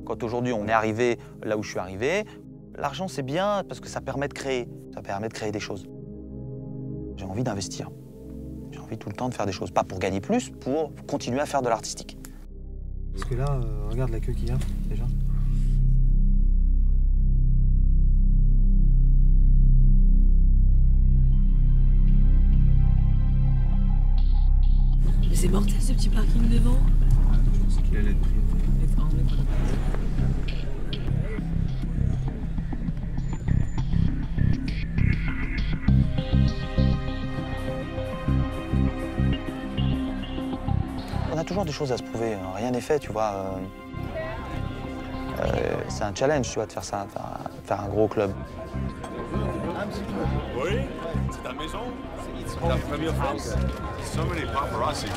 Quand aujourd'hui on est arrivé là où je suis arrivé, l'argent c'est bien parce que ça permet de créer. Ça permet de créer des choses. J'ai envie d'investir. J'ai envie tout le temps de faire des choses. Pas pour gagner plus, pour continuer à faire de l'artistique. Parce que là, regarde la queue qu'il y a, déjà. Mais c'est mortel ce petit parking devant. Ouais, je pensais qu'il allait être pris. On a toujours des choses à se prouver, rien n'est fait, tu vois. C'est un challenge, tu vois, de faire ça, de faire un gros club. Oui, c'est ta maison. C'est la première fois. So many paparazzi.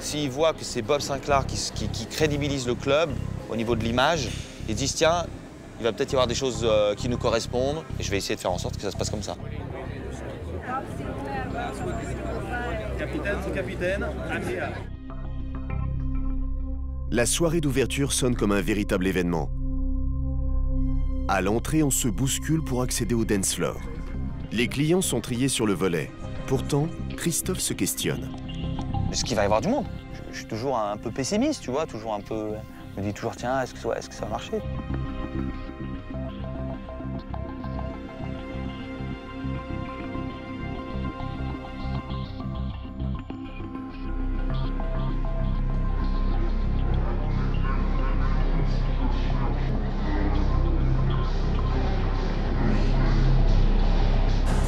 S'ils voient que c'est Bob Sinclair qui crédibilise le club au niveau de l'image, ils disent tiens, il va peut-être y avoir des choses qui nous correspondent et je vais essayer de faire en sorte que ça se passe comme ça. Capitaine, c'est capitaine, Andrea. La soirée d'ouverture sonne comme un véritable événement. À l'entrée, on se bouscule pour accéder au dance floor. Les clients sont triés sur le volet. Pourtant, Christophe se questionne. Est-ce qu'il va y avoir du monde? Je suis toujours un peu pessimiste, tu vois, toujours un peu... Je me dis toujours, tiens, est-ce que ça va marcher?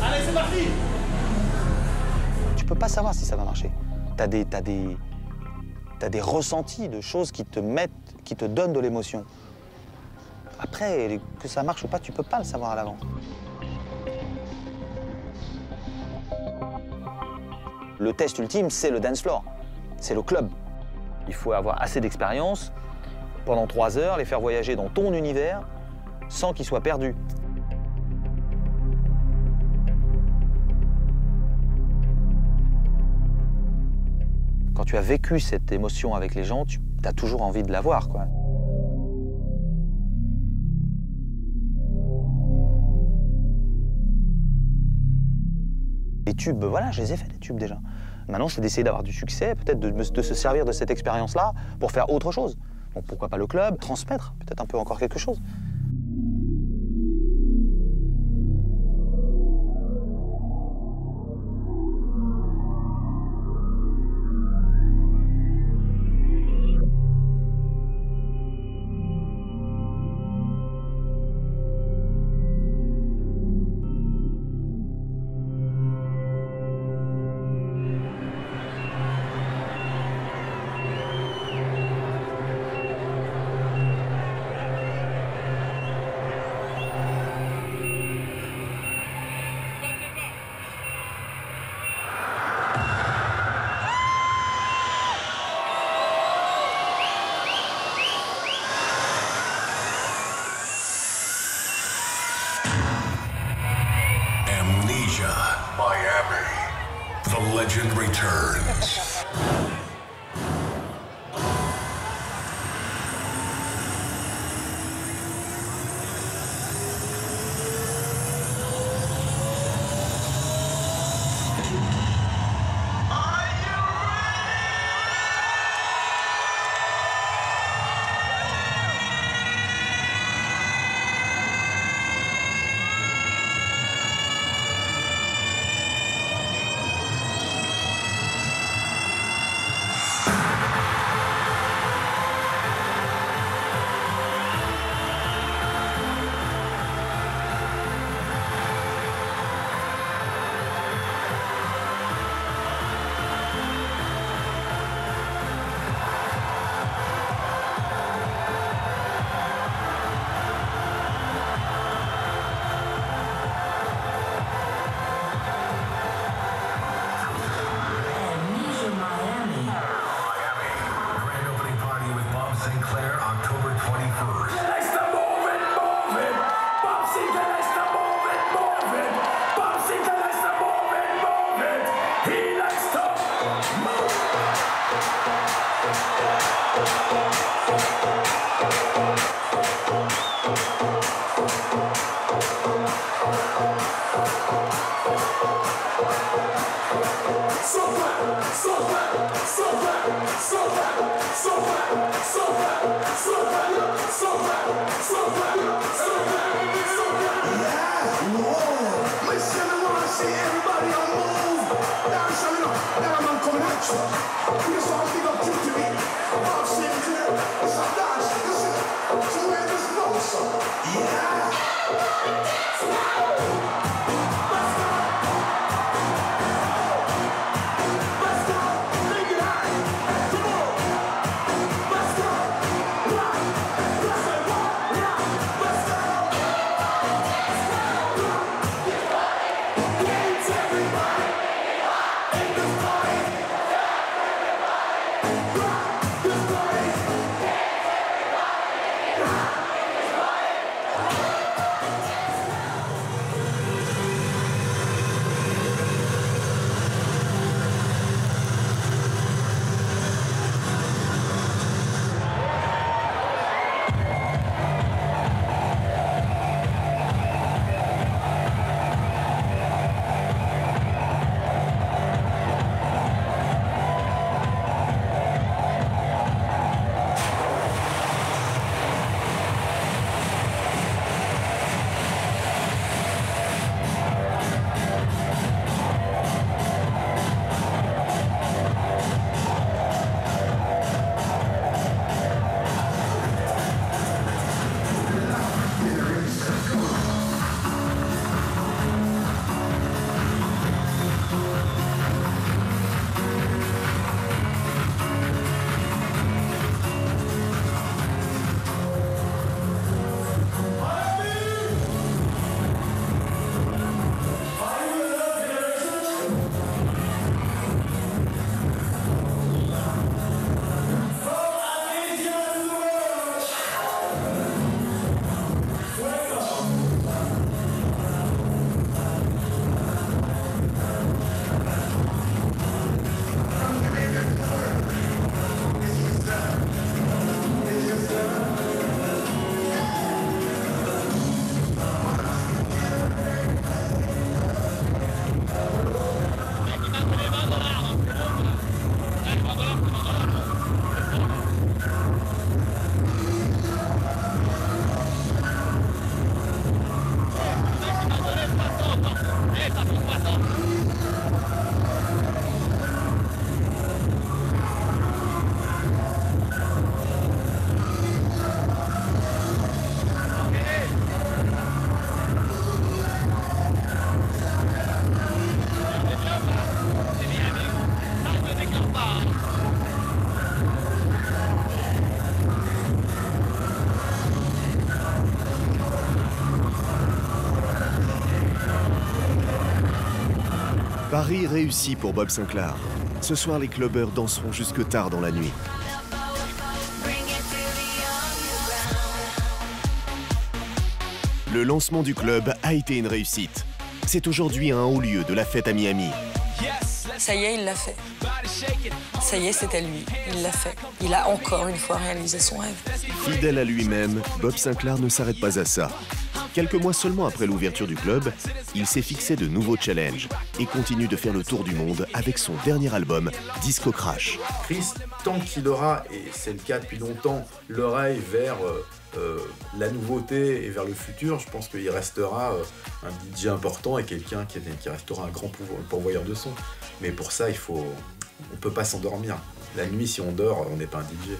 Allez, c'est parti! Tu peux pas savoir si ça va marcher. T'as des ressentis de choses qui te donnent de l'émotion. Après, que ça marche ou pas, tu peux pas le savoir à l'avance. Le test ultime, c'est le dance floor, c'est le club. Il faut avoir assez d'expérience pendant 3 heures, les faire voyager dans ton univers sans qu'ils soient perdus. Quand tu as vécu cette émotion avec les gens, tu as toujours envie de la voir, quoi. Les tubes, voilà, je les ai fait, les tubes, déjà. Maintenant, c'est d'essayer d'avoir du succès, peut-être de se servir de cette expérience-là pour faire autre chose. Donc pourquoi pas le club, transmettre peut-être un peu encore quelque chose. Amnesia, Miami. The legend returns. Paris réussi pour Bob Sinclar. Ce soir, les clubbers danseront jusque tard dans la nuit. Le lancement du club a été une réussite. C'est aujourd'hui un haut lieu de la fête à Miami. Ça y est, il l'a fait. Ça y est, c'était lui. Il l'a fait. Il a encore une fois réalisé son rêve. Fidèle à lui-même, Bob Sinclar ne s'arrête pas à ça. Quelques mois seulement après l'ouverture du club, il s'est fixé de nouveaux challenges et continue de faire le tour du monde avec son dernier album, Disco Crash. Chris, tant qu'il aura, et c'est le cas depuis longtemps, l'oreille vers la nouveauté et vers le futur, je pense qu'il restera un DJ important et quelqu'un qui restera un grand pourvoyeur de son. Mais pour ça, on peut pas s'endormir. La nuit, si on dort, on n'est pas un DJ.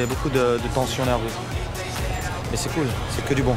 Beaucoup de tension nerveuse. Mais c'est cool, c'est que du bon.